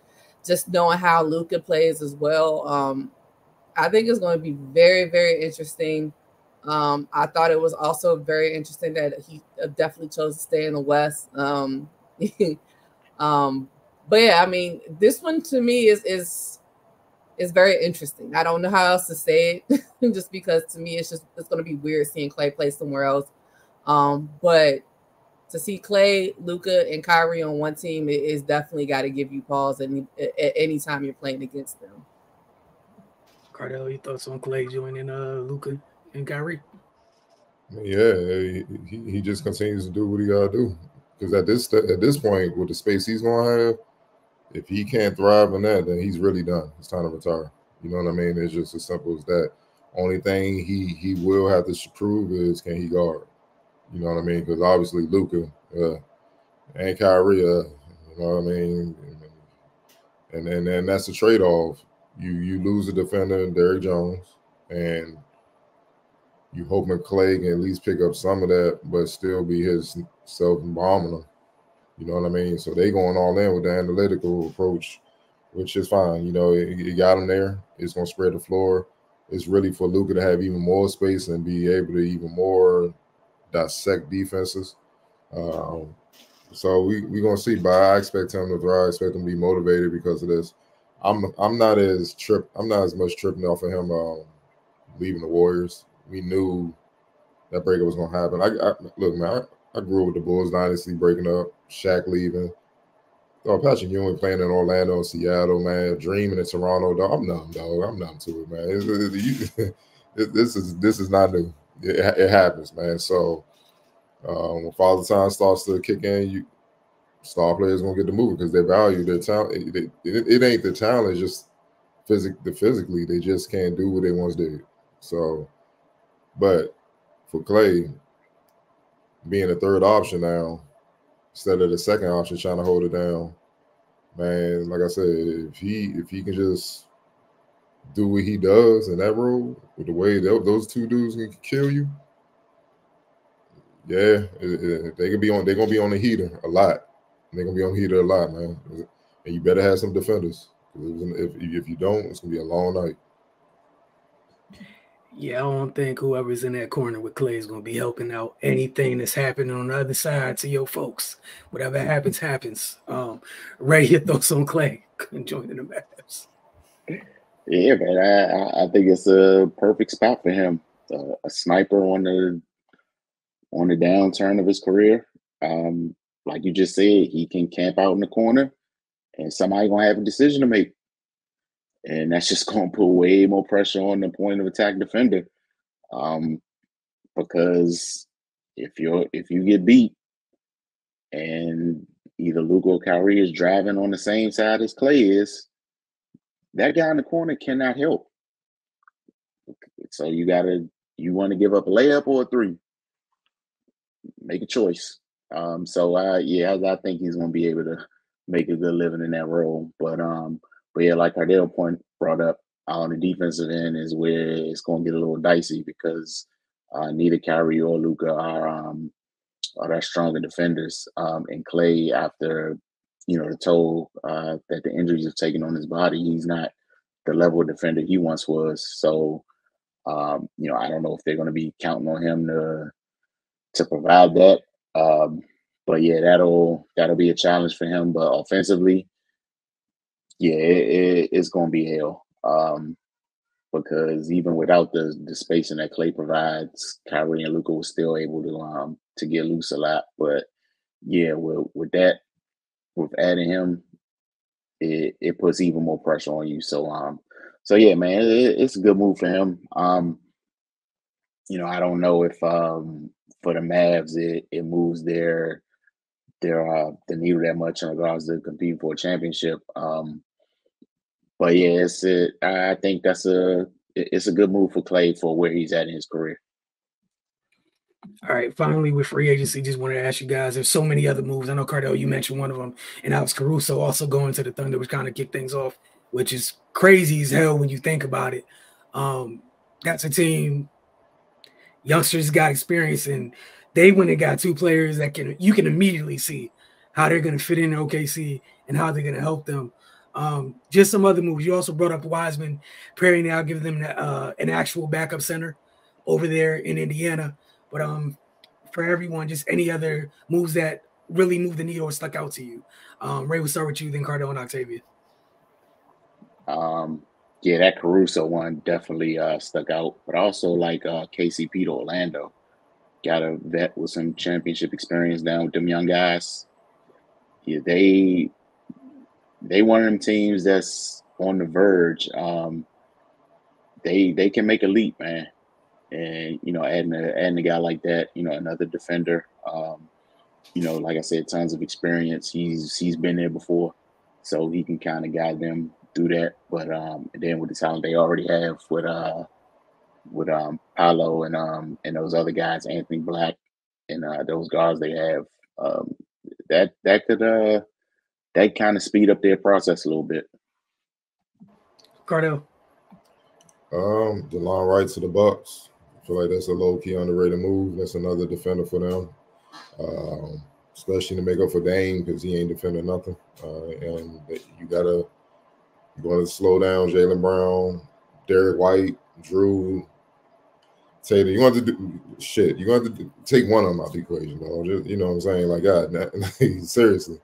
just knowing how Luka plays as well, I think it's going to be very, very interesting. I thought it was also very interesting that he definitely chose to stay in the West. But yeah, I mean, this one to me is very interesting. I don't know how else to say it, just because to me it's going to be weird seeing Klay play somewhere else. But to see Klay, Luka, and Kyrie on one team is definitely got to give you pause at any time you're playing against them. Cardell, your thoughts on Klay joining Luka and Kyrie? Yeah, he just continues to do what he gotta do. Because at this point, with the space he's gonna have, if he can't thrive in that, then he's really done. It's time to retire. You know what I mean? It's just as simple as that. Only thing he will have to prove is, can he guard? You know what I mean? Because obviously Luka and Kyrie, you know what I mean? And that's the trade-off. You lose a defender, Derrick Jones, and you hoping Klay can at least pick up some of that, but still be his self-embalming. You know what I mean? So they going all in with the analytical approach, which is fine. You know, you got him there. It's going to spread the floor. It's really for Luka to have even more space and be able to even more dissect defenses. So we're going to see. But I expect him to thrive. I expect him to be motivated because of this. I'm not as much tripping off of him leaving the Warriors. We knew that breakup was going to happen. Look, man, I grew up with the Bulls dynasty breaking up, Shaq leaving. Patrick Ewing playing in Orlando and Seattle, man, dreaming in Toronto. Dog. I'm numb, dog. I'm numb to it, man. This is not new. It happens, man. So when Father Time starts to kick in, star players gonna get the move because they value their talent. It ain't the talent, it's just physically they just can't do what they once did. So, but for Klay being a third option now instead of the second option trying to hold it down, man, like I said, if he can just do what he does in that role with the way those two dudes can kill you, yeah, they're gonna be on the heater a lot. They're gonna be on the heater a lot, man. And you better have some defenders If you don't, it's gonna be a long night. Yeah, I don't think whoever's in that corner with Clay is going to be helping out anything that's happening on the other side to your folks. Whatever happens, happens. Ray, your thoughts on Clay joining the Mavs? Yeah, man, I think it's a perfect spot for him. A sniper on the downturn of his career. Like you just said, he can camp out in the corner, and somebody gonna have a decision to make, and that's just gonna put way more pressure on the point of attack defender. Because if you get beat, and either Luka or Kyrie is driving on the same side as Clay is, that guy in the corner cannot help. So you want to give up a layup or a three? Make a choice. I think he's going to be able to make a good living in that role. But yeah, like Cardell brought up, on the defensive end is where it's going to get a little dicey because neither Kyrie or Luka are that stronger defenders. And Clay, after the toll that the injuries have taken on his body, he's not the level of defender he once was. So I don't know if they're going to be counting on him to provide that. But yeah, that'll be a challenge for him. But offensively, yeah, it's going to be hell. Because even without the spacing that Clay provides, Kyrie and Luka was still able to get loose a lot. But yeah, with adding him, it puts even more pressure on you. So yeah, man, it's a good move for him. I don't know if for the Mavs it moves their the needle that much in regards to competing for a championship. But yeah, I think it's a good move for Clay for where he's at in his career. All right, finally with free agency, just wanted to ask you guys, there's so many other moves. I know, Cardell, you mentioned one of them, and Alex Caruso also going to the Thunder, which kind of kicked things off, which is crazy as hell when you think about it. That's a team, youngsters got experience, and they went and got two players that you can immediately see how they're going to fit in OKC and how they're going to help them. Just some other moves. You also brought up Wiseman, Perry now giving them an actual backup center over there in Indiana. But for everyone, just any other moves that really moved the needle or stuck out to you. Ray, we'll start with you, then Cardell and Octavia. Yeah, that Caruso one definitely stuck out. But also like KCP to Orlando. Got a vet with some championship experience down with them young guys. Yeah, they one of them teams that's on the verge. They can make a leap, man. And adding a guy like that, another defender, like I said, tons of experience. He's been there before, so he can kind of guide them through that. But then with the talent they already have with Paolo and those other guys, Anthony Black, and those guards they have, that could that kind of speed up their process a little bit. Cardell. DeLon Wright to the Bucks. I feel like that's a low-key underrated move. That's another defender for them, especially to make up for Dame because he ain't defending nothing. And you going to slow down Jaylen Brown, Derek White, Drew, Taylor. You want to do shit. You want to take one of them out the equation, though. Just, you know what I'm saying? Like, God, seriously.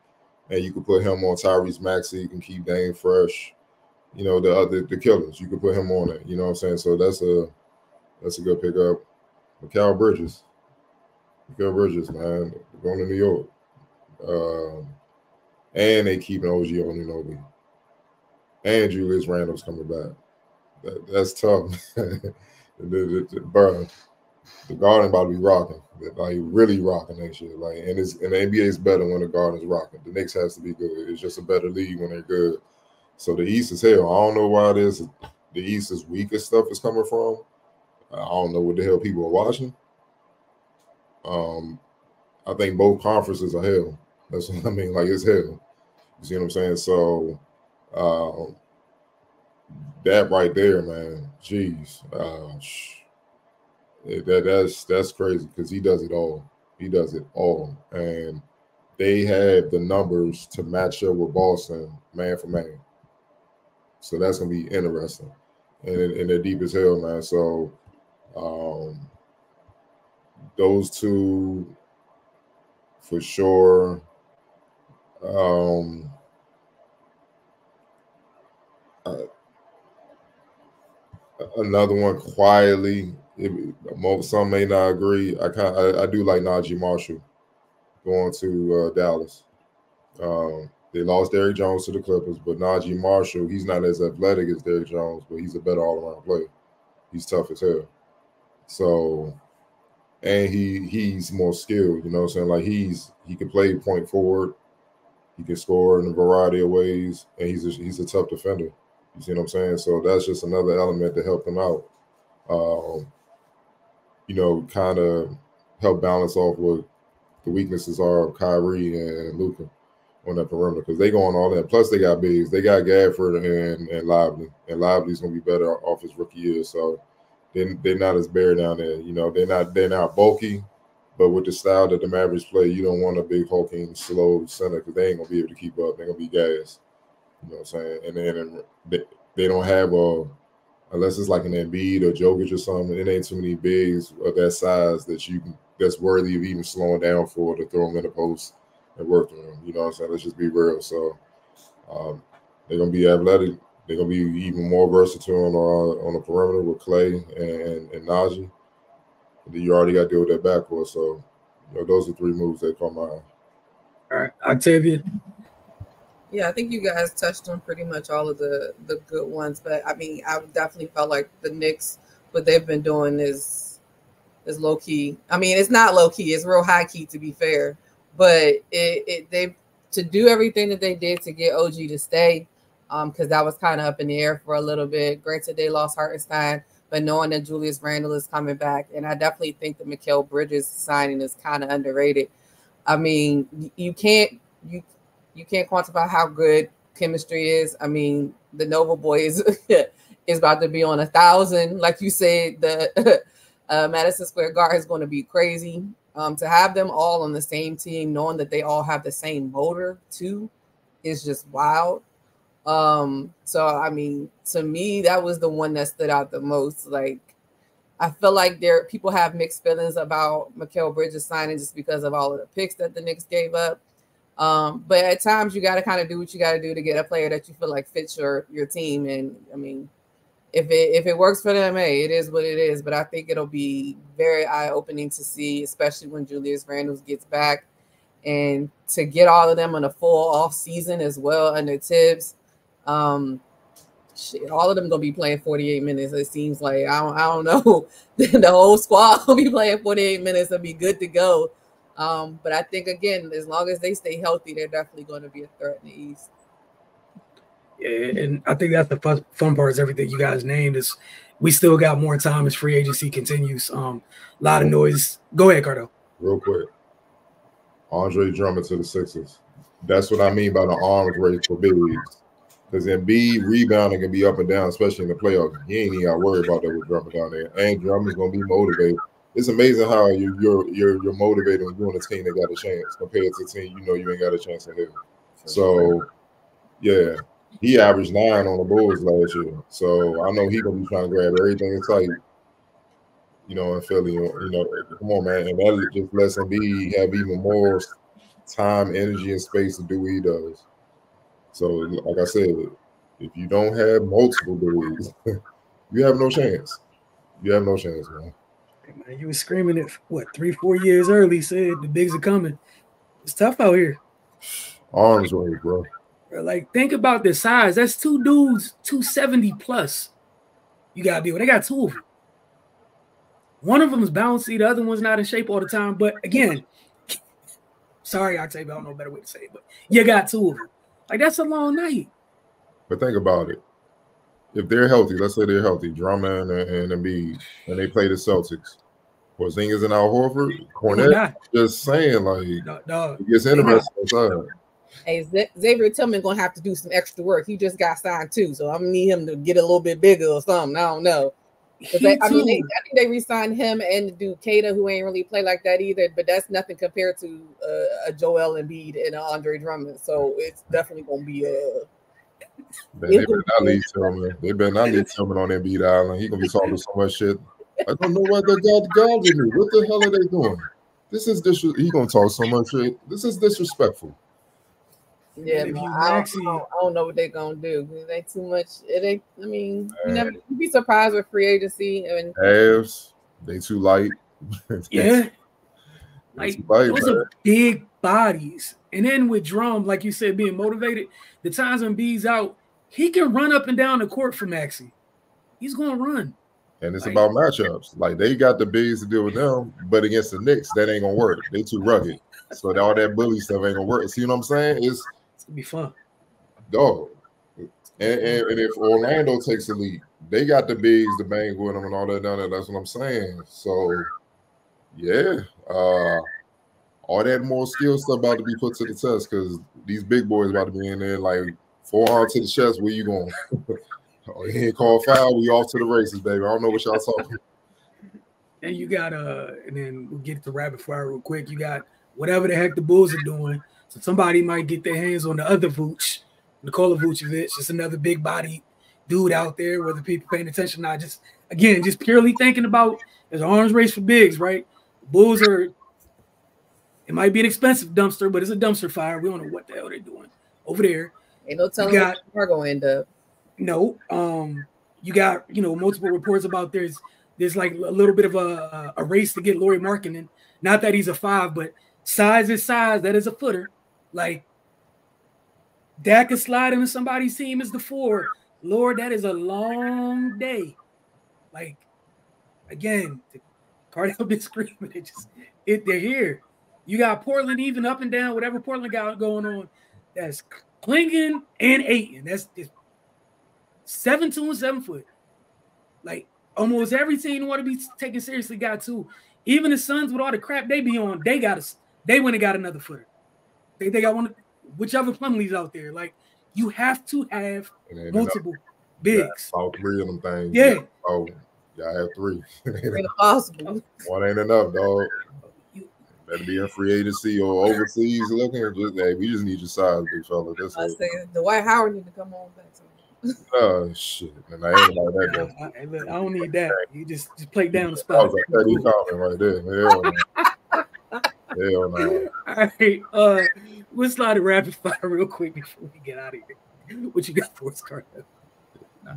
And you could put him on Tyrese Maxey. You can keep Dame fresh. The killers. You could put him on it. You know what I'm saying? So that's a good pickup. Mikal Bridges, man, going to New York. And they keeping OG Anunoby. And Julius Randle's coming back. That's tough. Bro, the Garden about to be rocking. Like really rocking next year. Like and the NBA is better when the Garden's rocking. The Knicks has to be good. It's just a better league when they're good. So the East is hell. I don't know why it is. The East is weakest stuff is coming from. I don't know what the hell people are watching. I think both conferences are hell. That's what I mean. Like it's hell. You see what I'm saying? So that right there, man. Jeez. That's crazy because he does it all. He does it all. And they have the numbers to match up with Boston man for man. So that's gonna be interesting, and they're deep as hell, man. So those two for sure. Another one quietly. Some may not agree. I do like Najee Marshall going to Dallas. They lost Derrick Jones to the Clippers, but Najee Marshall, he's not as athletic as Derrick Jones, but he's a better all-around player. He's tough as hell. So, and he's more skilled. You know what I'm saying? Like he can play point forward. He can score in a variety of ways, and he's a tough defender. You see what I'm saying? So that's just another element to help them out. Kind of help balance off what the weaknesses are of Kyrie and Luka on that perimeter, because they going all in. Plus, they got bigs. They got Gafford and Lively, and Lively's gonna be better off his rookie year. So they're not as bare down there. They're not bulky, but with the style that the Mavericks play, you don't want a big hulking, slow center, because they ain't gonna be able to keep up. They're gonna be gassed. You know what I'm saying? And then they don't have unless it's like an Embiid or Jokic or something, it ain't too many bigs of that size that's worthy of even slowing down for to throw them in the post and work through them. You know what I'm saying? Let's just be real. So they're gonna be athletic. They're gonna be even more versatile on the perimeter with Clay and Najee. And then you already got to deal with that backcourt. So those are three moves that come out. All right, Octavia. Yeah, I think you guys touched on pretty much all of the good ones, but I mean, I definitely felt like the Knicks, what they've been doing is low key. I mean, it's not low key; it's real high key, to be fair. But they to do everything that they did to get OG to stay, because that was kind of up in the air for a little bit. Granted, they lost Hartenstein, but knowing that Julius Randle is coming back, and I definitely think the Mikal Bridges signing is kind of underrated. I mean, you can't quantify how good chemistry is. I mean, the Nova Boy is about to be on 1,000. Like you said, the Madison Square Garden is going to be crazy. To have them all on the same team, knowing that they all have the same motor too, is just wild. So I mean, to me, that was the one that stood out the most. Like, I feel like people have mixed feelings about Mikal Bridges signing just because of all of the picks that the Knicks gave up. But at times you got to kind of do what you got to do to get a player that you feel like fits your team. And I mean, if it works for them, hey, it is what it is. But I think it'll be very eye-opening to see, especially when Julius Randle gets back, and to get all of them on a full off season as well under Tibbs. All of them gonna be playing 48 minutes. It seems like I don't know. The whole squad will be playing 48 minutes and be good to go. But I think, again, as long as they stay healthy, they're definitely going to be a threat in the East. Yeah, and I think that's the fun part is everything you guys named is we still got more time as free agency continues. A lot of noise. Go ahead, Cardell. Real quick. Andre Drummond to the Sixers. That's what I mean by the arms race for big leagues. Because Embiid rebounding can be up and down, especially in the playoffs. He ain't even got to worry about that with Drummond down there. And Drummond's going to be motivated. It's amazing how you're motivated when you're on a team that got a chance compared to a team you ain't got a chance to hit. So, yeah, he averaged 9 on the Bulls last year. So I know he's going to be trying to grab everything in sight, in Philly. Come on, man. And that just lets Embiid have even more time, energy, and space to do what he does. So, like I said, if you don't have multiple bigs, you have no chance. You have no chance, man. Hey, man, you were screaming it, 3-4 years early, said the bigs are coming. It's tough out here. Arms race, bro. Like, think about the size. That's two dudes, 270 plus. You got to deal with. They got two of them. One of them is bouncy. The other one's not in shape all the time. But, again, sorry, Octavia, I don't know a better way to say it. But you got two of them. Like, that's a long night. But think about it. If they're healthy, let's say they're healthy, Drummond and Embiid, and they play the Celtics, Porzingis and Al Horford, Cornette, just saying, like, it gets interesting inside. Hey, Xavier Tillman going to have to do some extra work. He just got signed, too, so I'm going to need him to get a little bit bigger or something. I don't know. I think they re-signed him and the dude Kata, who ain't really play like that either, but that's nothing compared to a Joel Embiid and a Andre Drummond. So it's definitely going to be Man, they better not leave Tillman. They better not leave Tillman on Embiid Island. He gonna be talking so much shit. I don't know why they got guarded me. What the hell are they doing? This is he gonna talk so much shit. This is disrespectful. Yeah, man, I don't know what they're gonna do. It ain't too much. It ain't. I mean, you'd be surprised with free agency. And Halves, they too light. Yeah, like those are big bodies. And then with Drum, like you said, being motivated, the times when B's out, he can run up and down the court for Maxey. He's gonna run. And it's about matchups. Like they got the bigs to deal with them, but against the Knicks, that ain't gonna work. They too rugged. So all that bully stuff ain't gonna work. See what I'm saying? It's gonna be fun. Dog. And if Orlando takes the lead, they got the bigs to bang with them and all that down there. That's what I'm saying. So yeah. All that more skill stuff about to be put to the test because these big boys about to be in there like forearm to the chest. Where you going? Oh, he ain't called foul. We off to the races, baby. I don't know what y'all talking. And you got and then we'll get to rapid fire real quick. You got whatever the heck the Bulls are doing. So somebody might get their hands on the other Vooch, Nikola Vucevic, just another big body dude out there. Whether people paying attention or not, just purely thinking about there's an arms race for bigs, right? Bulls are. It might be an expensive dumpster, but it's a dumpster fire. We don't know what the hell they're doing over there. Ain't no telling where we're going to end up. No, you got multiple reports about there's like a little bit of a race to get Lauri Markkanen. Not that he's a 5, but size is size. That is a footer. Like Dak can slide into somebody's team as the 4. Lord, that is a long day. Like again, Cardell been screaming. They're here. You got Portland even up and down, whatever Portland got going on. That's Klingon and Ayton. That's just 7'2" and 7 foot. Like almost every team you want to be taken seriously got 2. Even the Suns with all the crap they be on, they went and got another footer. They got one, whichever Plumlee's out there. Like you have to have multiple bigs. About 3 of them things. Yeah. Oh, y'all have 3. Ain't possible. One ain't enough, dog. Better be in free agency or overseas looking. We just need your size, big fella. That's I say Dwight Howard need to come on back. Oh shit! And I ain't like that. I don't need that. You just play down the spot. That was a petty comment right there. Hell no. All right. We'll slide a rapid fire real quick before we get out of here. What you got for us, Cardell?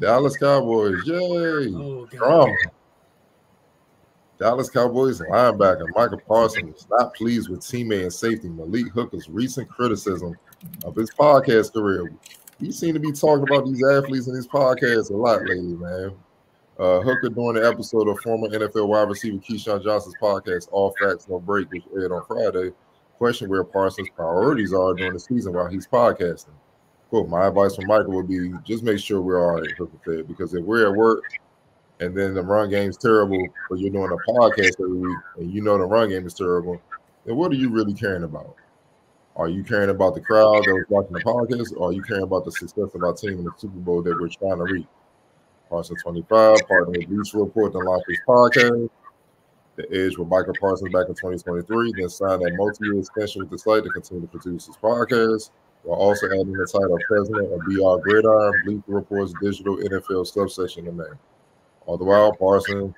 Dallas Cowboys, yay! Drama. Dallas Cowboys linebacker Michael Parsons is not pleased with teammate and safety Malik Hooker's recent criticism of his podcast career. We seem to be talking about these athletes in these podcasts a lot lately, man. Hooker, during the episode of former NFL wide receiver Keyshawn Johnson's podcast, All Facts, No Break, which aired on Friday, questioned where Parsons' priorities are during the season while he's podcasting. Quote, my advice from Michael would be just make sure we're all right, Hooker said, because if we're at work and then the run game's terrible, but you're doing a podcast every week and you know the run game is terrible, then what are you really caring about? Are you caring about the crowd that was watching the podcast, or are you caring about the success of our team in the Super Bowl that we're trying to reach? Parsons 25, partnered with Bleacher Report to launch his podcast. The Edge with Michael Parsons back in 2023, then signed a multi-year extension with the site to continue to produce his podcast, while also adding the title of president of BR Gridiron, Bleacher Report's digital NFL subsection in May. All the while, Parsons,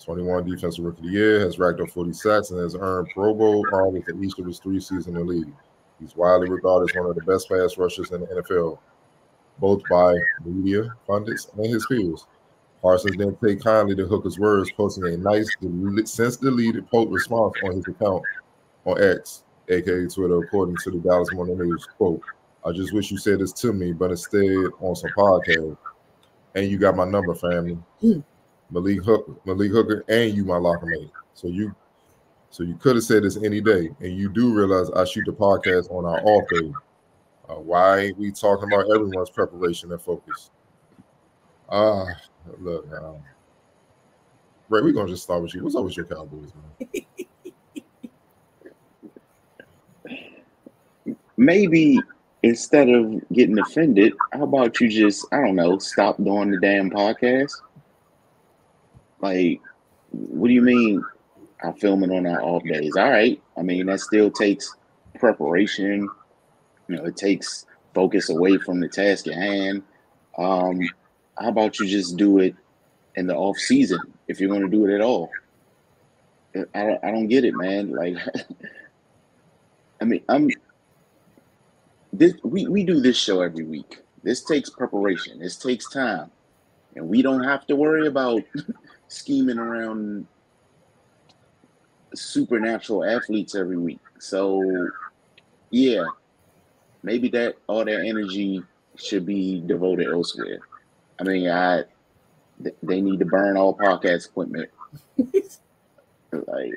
21 Defensive Rookie of the Year, has racked up 40 sacks and has earned Pro Bowl honors in each of his 3 seasons in the league. He's widely regarded as one of the best pass rushers in the NFL, both by media, pundits, and his peers. Parsons didn't take kindly to Hooker's words, posting a nice, since-deleted post response on his account on X, aka Twitter, according to the Dallas Morning News. Quote, I just wish you said this to me, but instead on some podcast. And you got my number, family. Malik Hooker, and you my locker mate. So you could have said this any day, and you do realize I shoot the podcast on our off day. Why ain't we talking about everyone's preparation and focus? Look, Ray, we're gonna just start with you. What's up with your Cowboys, man? Maybe instead of getting offended, how about you just, I don't know, stop doing the damn podcast? Like, what do you mean I film it on our off days? All right. I mean, that still takes preparation. You know, it takes focus away from the task at hand. How about you just do it in the off season if you're going to do it at all? I don't get it, man. Like, I mean, we do this show every week. This takes preparation. This takes time, and we don't have to worry about scheming around supernatural athletes every week. So, yeah, maybe that all that energy should be devoted elsewhere. I mean, they need to burn all podcast equipment. Like,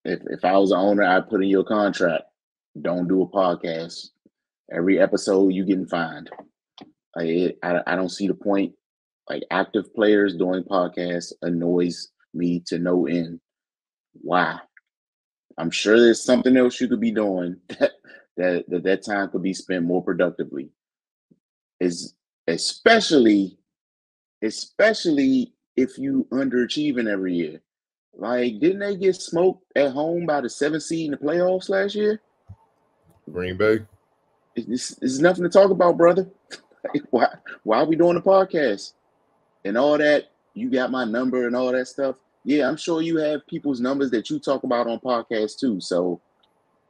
if I was an owner, I'd put in your contract, don't do a podcast. Every episode you getting fined. Like, I don't see the point. Like, active players doing podcasts annoys me to no end. Why? I'm sure there's something else you could be doing that time could be spent more productively. Especially if you underachieving every year. Like, didn't they get smoked at home by the 7th seed in the playoffs last year? Green Bay. It's nothing to talk about, brother. Why are we doing the podcast and all that? You got my number and all that stuff. Yeah, I'm sure you have people's numbers that you talk about on podcasts too. So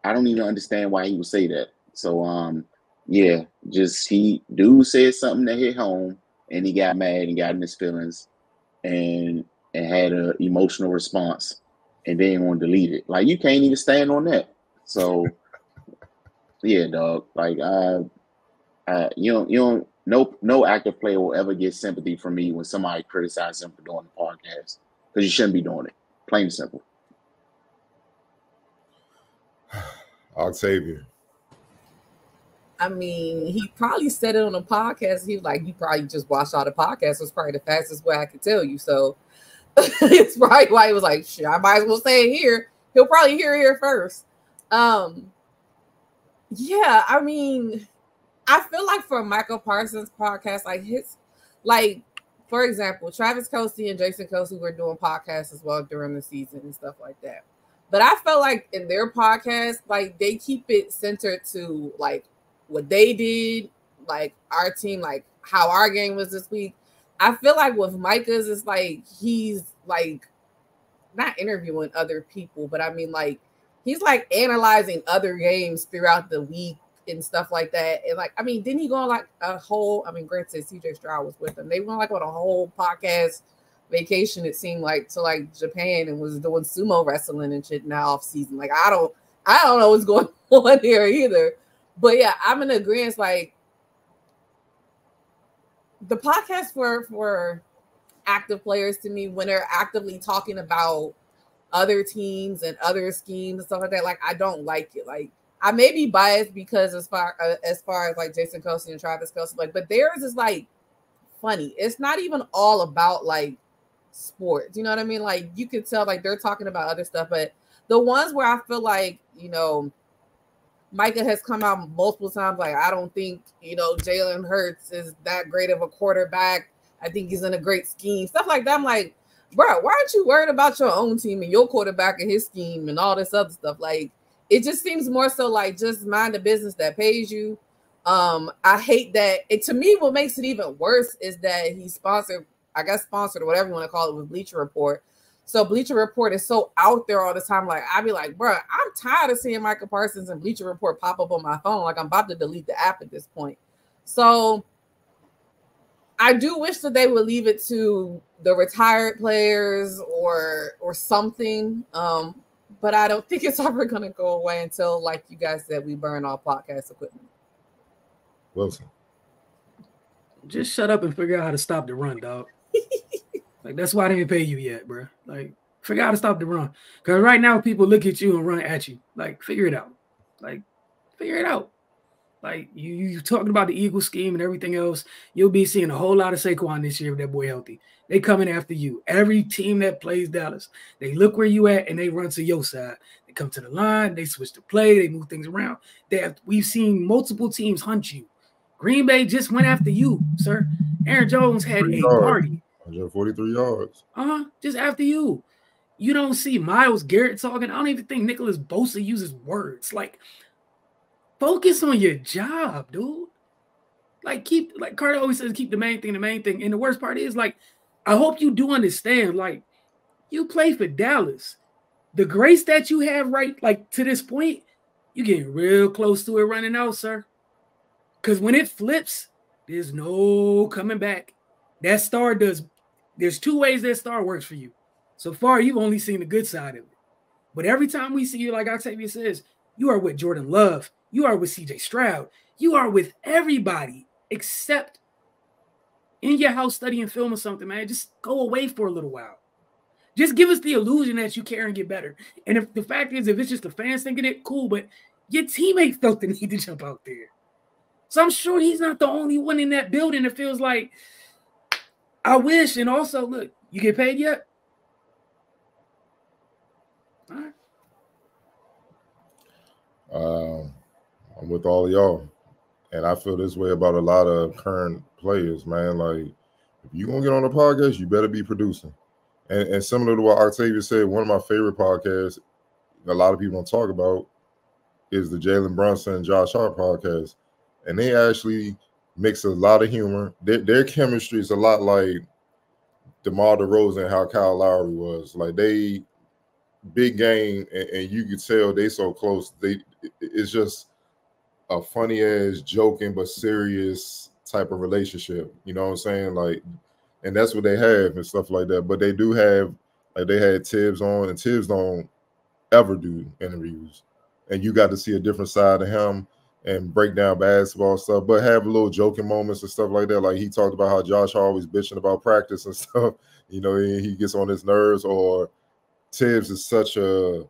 I don't even understand why he would say that. So yeah, just dude said something that hit home and he got mad and got in his feelings and had an emotional response and then want to delete it. Like, you can't even stand on that. So yeah, dog. Like, no active player will ever get sympathy from me when somebody criticizes him for doing the podcast, because you shouldn't be doing it. Plain and simple. Octavia. I mean, he probably said it on a podcast. He was like, you probably just watched all the podcasts. It was probably the fastest way I could tell you. So it's probably why he was like, shit, I might as well say it here. He'll probably hear it here first. Yeah, I mean, I feel like for Michael Parsons' podcast, for example, Travis Kelce and Jason Kelce were doing podcasts as well during the season and stuff like that. But I felt like in their podcast, like, they keep it centered to like what they did, like our team, like how our game was this week. I feel like with Micah's, it's like he's like not interviewing other people, but I mean, like, he's like analyzing other games throughout the week and stuff like that. And like, I mean, didn't he go on like a whole, I mean, granted, CJ Stroud was with him. They went like on a whole podcast vacation, it seemed like, to like Japan, and was doing sumo wrestling and shit now off season. Like, I don't know what's going on here either. But yeah, I'm in agreement. Like, the podcast for active players, to me, when they're actively talking about other teams and other schemes and stuff like that, like, I don't like it. Like, I may be biased because as far as like Jason Kelce and Travis Kelce, like, but theirs is like funny. It's not even all about like sports. You know what I mean? Like, you could tell like they're talking about other stuff, but the ones where I feel like, you know, Micah has come out multiple times, like, I don't think, you know, Jalen Hurts is that great of a quarterback. I think he's in a great scheme. Stuff like that. I'm like, bro, why aren't you worried about your own team and your quarterback and his scheme and all this other stuff? Like, it just seems more so like just mind the business that pays you. I hate that. And to me, what makes it even worse is that he's sponsored or whatever you want to call it, with Bleacher Report. So Bleacher Report is so out there all the time. Like, I'd be like, bro, I'm tired of seeing Michael Parsons and Bleacher Report pop up on my phone. Like, I'm about to delete the app at this point. So I do wish that they would leave it to the retired players or something. But I don't think it's ever going to go away until, like you guys said, we burn all podcast equipment. Wilson. Just shut up and figure out how to stop the run, dog. Like, that's why I didn't pay you yet, bro. Like, figure out how to stop the run. Because right now, people look at you and run at you. Like, figure it out. Like, figure it out. Like, you talking about the Eagle scheme and everything else, you'll be seeing a whole lot of Saquon this year with that boy healthy. They coming after you. Every team that plays Dallas, they look where you at and they run to your side. They come to the line, they switch the play, they move things around. We've seen multiple teams hunt you. Green Bay just went after you, sir. Aaron Jones had a party. 143 yards. Just after you. You don't see Myles Garrett talking. I don't even think Nicholas Bosa uses words. Like, focus on your job, dude. Like Cardell always says, keep the main thing the main thing. And the worst part is, like, I hope you do understand, like, you play for Dallas. The grace that you have like to this point, you getting real close to it running out, sir. Because when it flips, there's no coming back. That star does. There's two ways that star works for you. So far, you've only seen the good side of it. But every time we see you, like Octavia says, you are with Jordan Love. You are with CJ Stroud. You are with everybody except in your house studying film or something, man. Just go away for a little while. Just give us the illusion that you care and get better. And if the fact is, if it's just the fans thinking it, cool. But your teammate felt the need to jump out there. So I'm sure he's not the only one in that building that feels like, I wish. And also, look, you get paid yet? All right. I'm with all of y'all. And I feel this way about a lot of current players, man. Like, if you're going to get on a podcast, you better be producing. And similar to what Octavia said, one of my favorite podcasts a lot of people don't talk about is the Jalen Brunson and Josh Hart podcast. And they actually mix a lot of humor. Their chemistry is a lot like DeMar DeRozan and how Kyle Lowry was. Like, they big game, and you could tell they so close. It's just a funny ass joking but serious type of relationship. You know what I'm saying? Like, and that's what they have and stuff like that. But they do have, like, they had Tibbs on, and Tibbs don't ever do interviews. And you got to see a different side of him and break down basketball stuff, but have a little joking moments and stuff like that. Like, he talked about how Josh always bitching about practice and stuff. You know, he gets on his nerves. Or Tibbs is such a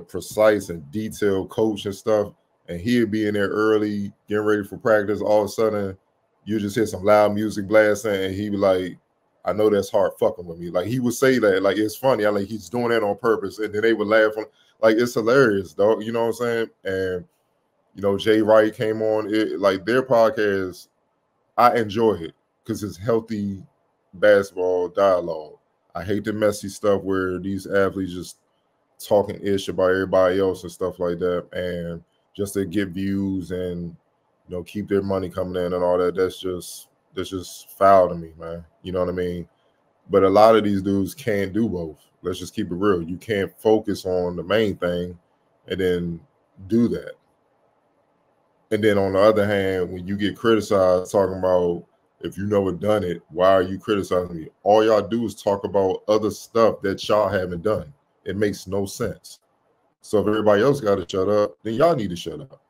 precise and detailed coach and stuff. And he'd be in there early, getting ready for practice. All of a sudden, you just hear some loud music blasting, and he be like, I know that's hard fucking with me. Like, he would say that, like, it's funny. I like, he's doing that on purpose. And then they would laugh on, like, it's hilarious, dog. You know what I'm saying? And, you know, Jay Wright came on it, like, their podcast. I enjoy it because it's healthy basketball dialogue. I hate the messy stuff where these athletes just talking ish about everybody else and stuff like that. And just to get views and, you know, keep their money coming in and all that, that's just foul to me, man. You know what I mean? But a lot of these dudes can't do both. Let's just keep it real. You can't focus on the main thing and then do that. And then on the other hand, when you get criticized talking about, if you never done it, why are you criticizing me? All y'all do is talk about other stuff that y'all haven't done. It makes no sense. So if everybody else got to shut up, then y'all need to shut up.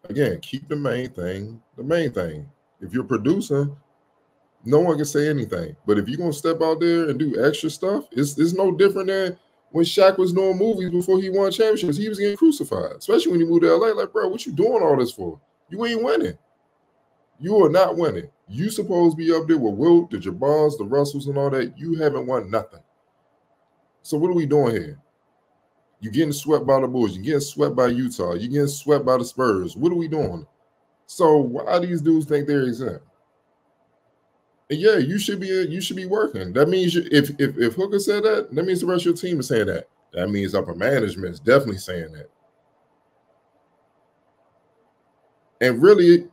Again, keep the main thing the main thing. If you're producing, no one can say anything. But if you're going to step out there and do extra stuff, it's no different than when Shaq was doing movies before he won championships. He was getting crucified, especially when he moved to LA. Like, bro, what you doing all this for? You ain't winning. You are not winning. You supposed to be up there with Wilt, the Jabars, the Russells, and all that. You haven't won nothing. So what are we doing here? You're getting swept by the Bulls. You're getting swept by Utah. You're getting swept by the Spurs. What are we doing? So why these dudes think they're exempt? And yeah, you should be working. That means if Hooker said that means the rest of your team is saying that. That means upper management is definitely saying that. And really,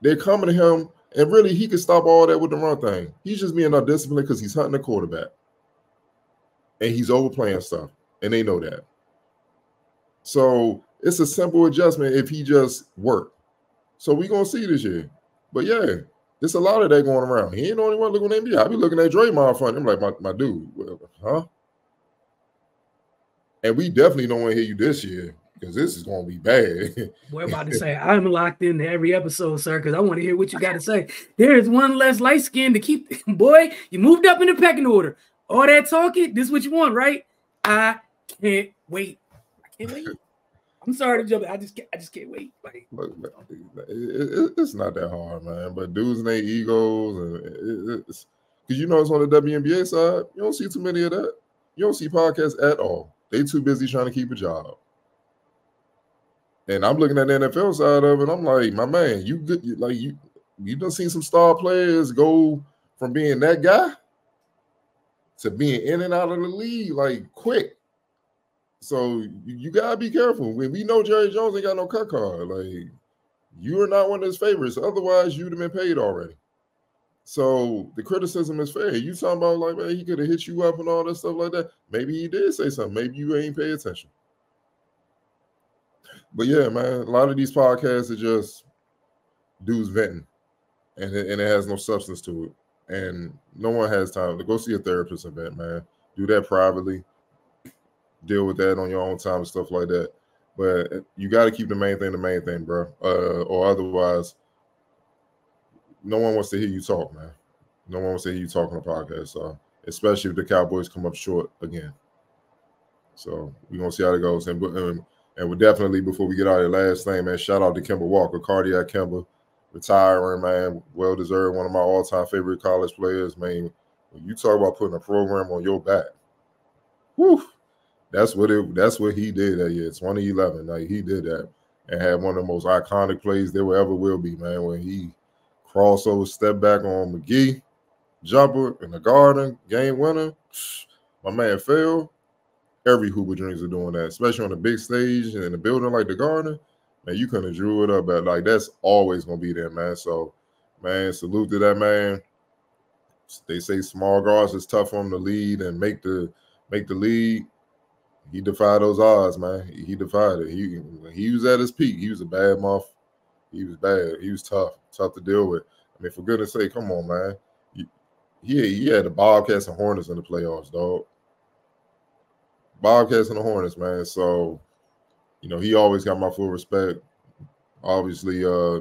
they're coming to him, and really he could stop all that with the run thing. He's just being undisciplined because he's hunting the quarterback. And he's overplaying stuff. And they know that. So it's a simple adjustment if he just worked. So we're going to see this year. But yeah, there's a lot of that going around. He ain't the only one looking at NBA. I be looking at Draymond front. I'm like, my dude, huh? And we definitely don't want to hear you this year because this is going to be bad. We're about to say, I'm locked into every episode, sir, because I want to hear what you got to say. There is one less light skin to keep. Boy, you moved up in the pecking order. All that talking, this is what you want, right? I can't wait. I can't wait. I'm sorry to jump. I just can't wait. Like, look, it's not that hard, man. But dudes and their egos, and because you know it's on the WNBA side. You don't see too many of that. You don't see podcasts at all. They too busy trying to keep a job. And I'm looking at the NFL side of it. I'm like, my man, you good? You done seen some star players go from being that guy to being in and out of the league like quick. So you gotta be careful. We know Jerry Jones ain't got no cut card. Like, you are not one of his favorites. Otherwise, you'd have been paid already. So the criticism is fair. You talking about like, man, he could have hit you up and all that stuff like that. Maybe he did say something. Maybe you ain't pay attention. But yeah, man, a lot of these podcasts are just dudes venting, and it has no substance to it. And no one has time to go see a therapist and vent, man. Do that privately. Deal with that on your own time and stuff like that. But you got to keep the main thing, bro. Or otherwise, no one wants to hear you talk, man. No one wants to hear you talk on a podcast. So, especially if the Cowboys come up short again. So we're gonna see how it goes. And we definitely, before we get out of the last thing, man, shout out to Kemba Walker, cardiac Kemba, retiring, man. Well deserved, one of my all-time favorite college players, man. When you talk about putting a program on your back, whew, that's what he did that year, 2011. Like, he did that and had one of the most iconic plays there will be, man. When he crossover, step back on McGee, jumper in the garden, game winner. My man fell. Every Hooper dreams of doing that, especially on a big stage in a building like the Garden. Man, you couldn't have drew it up, but like, that's always gonna be there, man. So, man, salute to that man. They say small guards is tough for him to lead and make the league. He defied those odds, man. He defied it. He was at his peak. He was a bad month. He was bad. He was tough to deal with. I mean, for goodness sake, come on, man. He had the Bobcats and Hornets in the playoffs, dog. Bobcats and the Hornets, man. So, he always got my full respect. Obviously,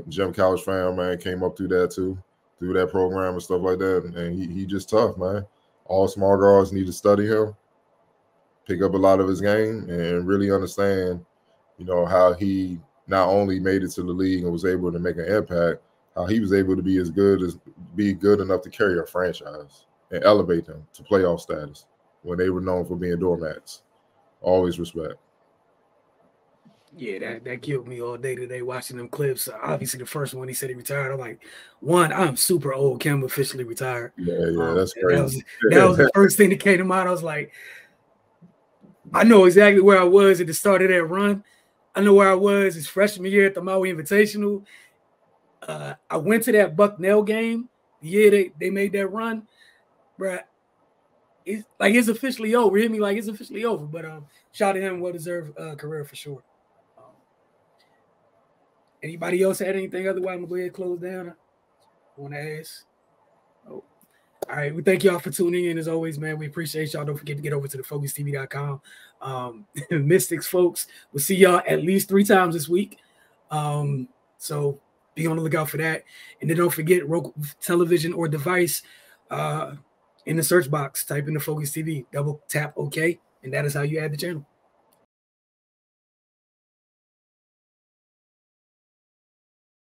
Jim Couch fan, man, came up through that too, through that program and stuff like that. And he just tough, man. All small guards need to study him, pick up a lot of his game, and really understand, how he not only made it to the league and was able to make an impact, how he was able to be good enough to carry a franchise and elevate them to playoff status when they were known for being doormats. Always respect. Yeah, that killed me all day today watching them clips. Obviously, the first one he said he retired. I'm like, I'm super old. Kim officially retired. Yeah, that's crazy. That was the first thing that came to mind. I was like, I know exactly where I was at the start of that run. I know where I was his freshman year at the Maui Invitational. I went to that Bucknell game the year they made that run, bruh. It's officially over. Hit me like it's officially over. But shout out to him, well-deserved career for sure. Anybody else had anything? Otherwise, I'm gonna go ahead and close down. I want to ask. Oh. All right, we thank y'all for tuning in as always, man. We appreciate y'all. Don't forget to get over to thefocustv.com. Mystics, folks, we'll see y'all at least 3 times this week. So be on the lookout for that. And then don't forget, Roku television or device, in the search box, type in the Focus TV, double tap OK, and that is how you add the channel.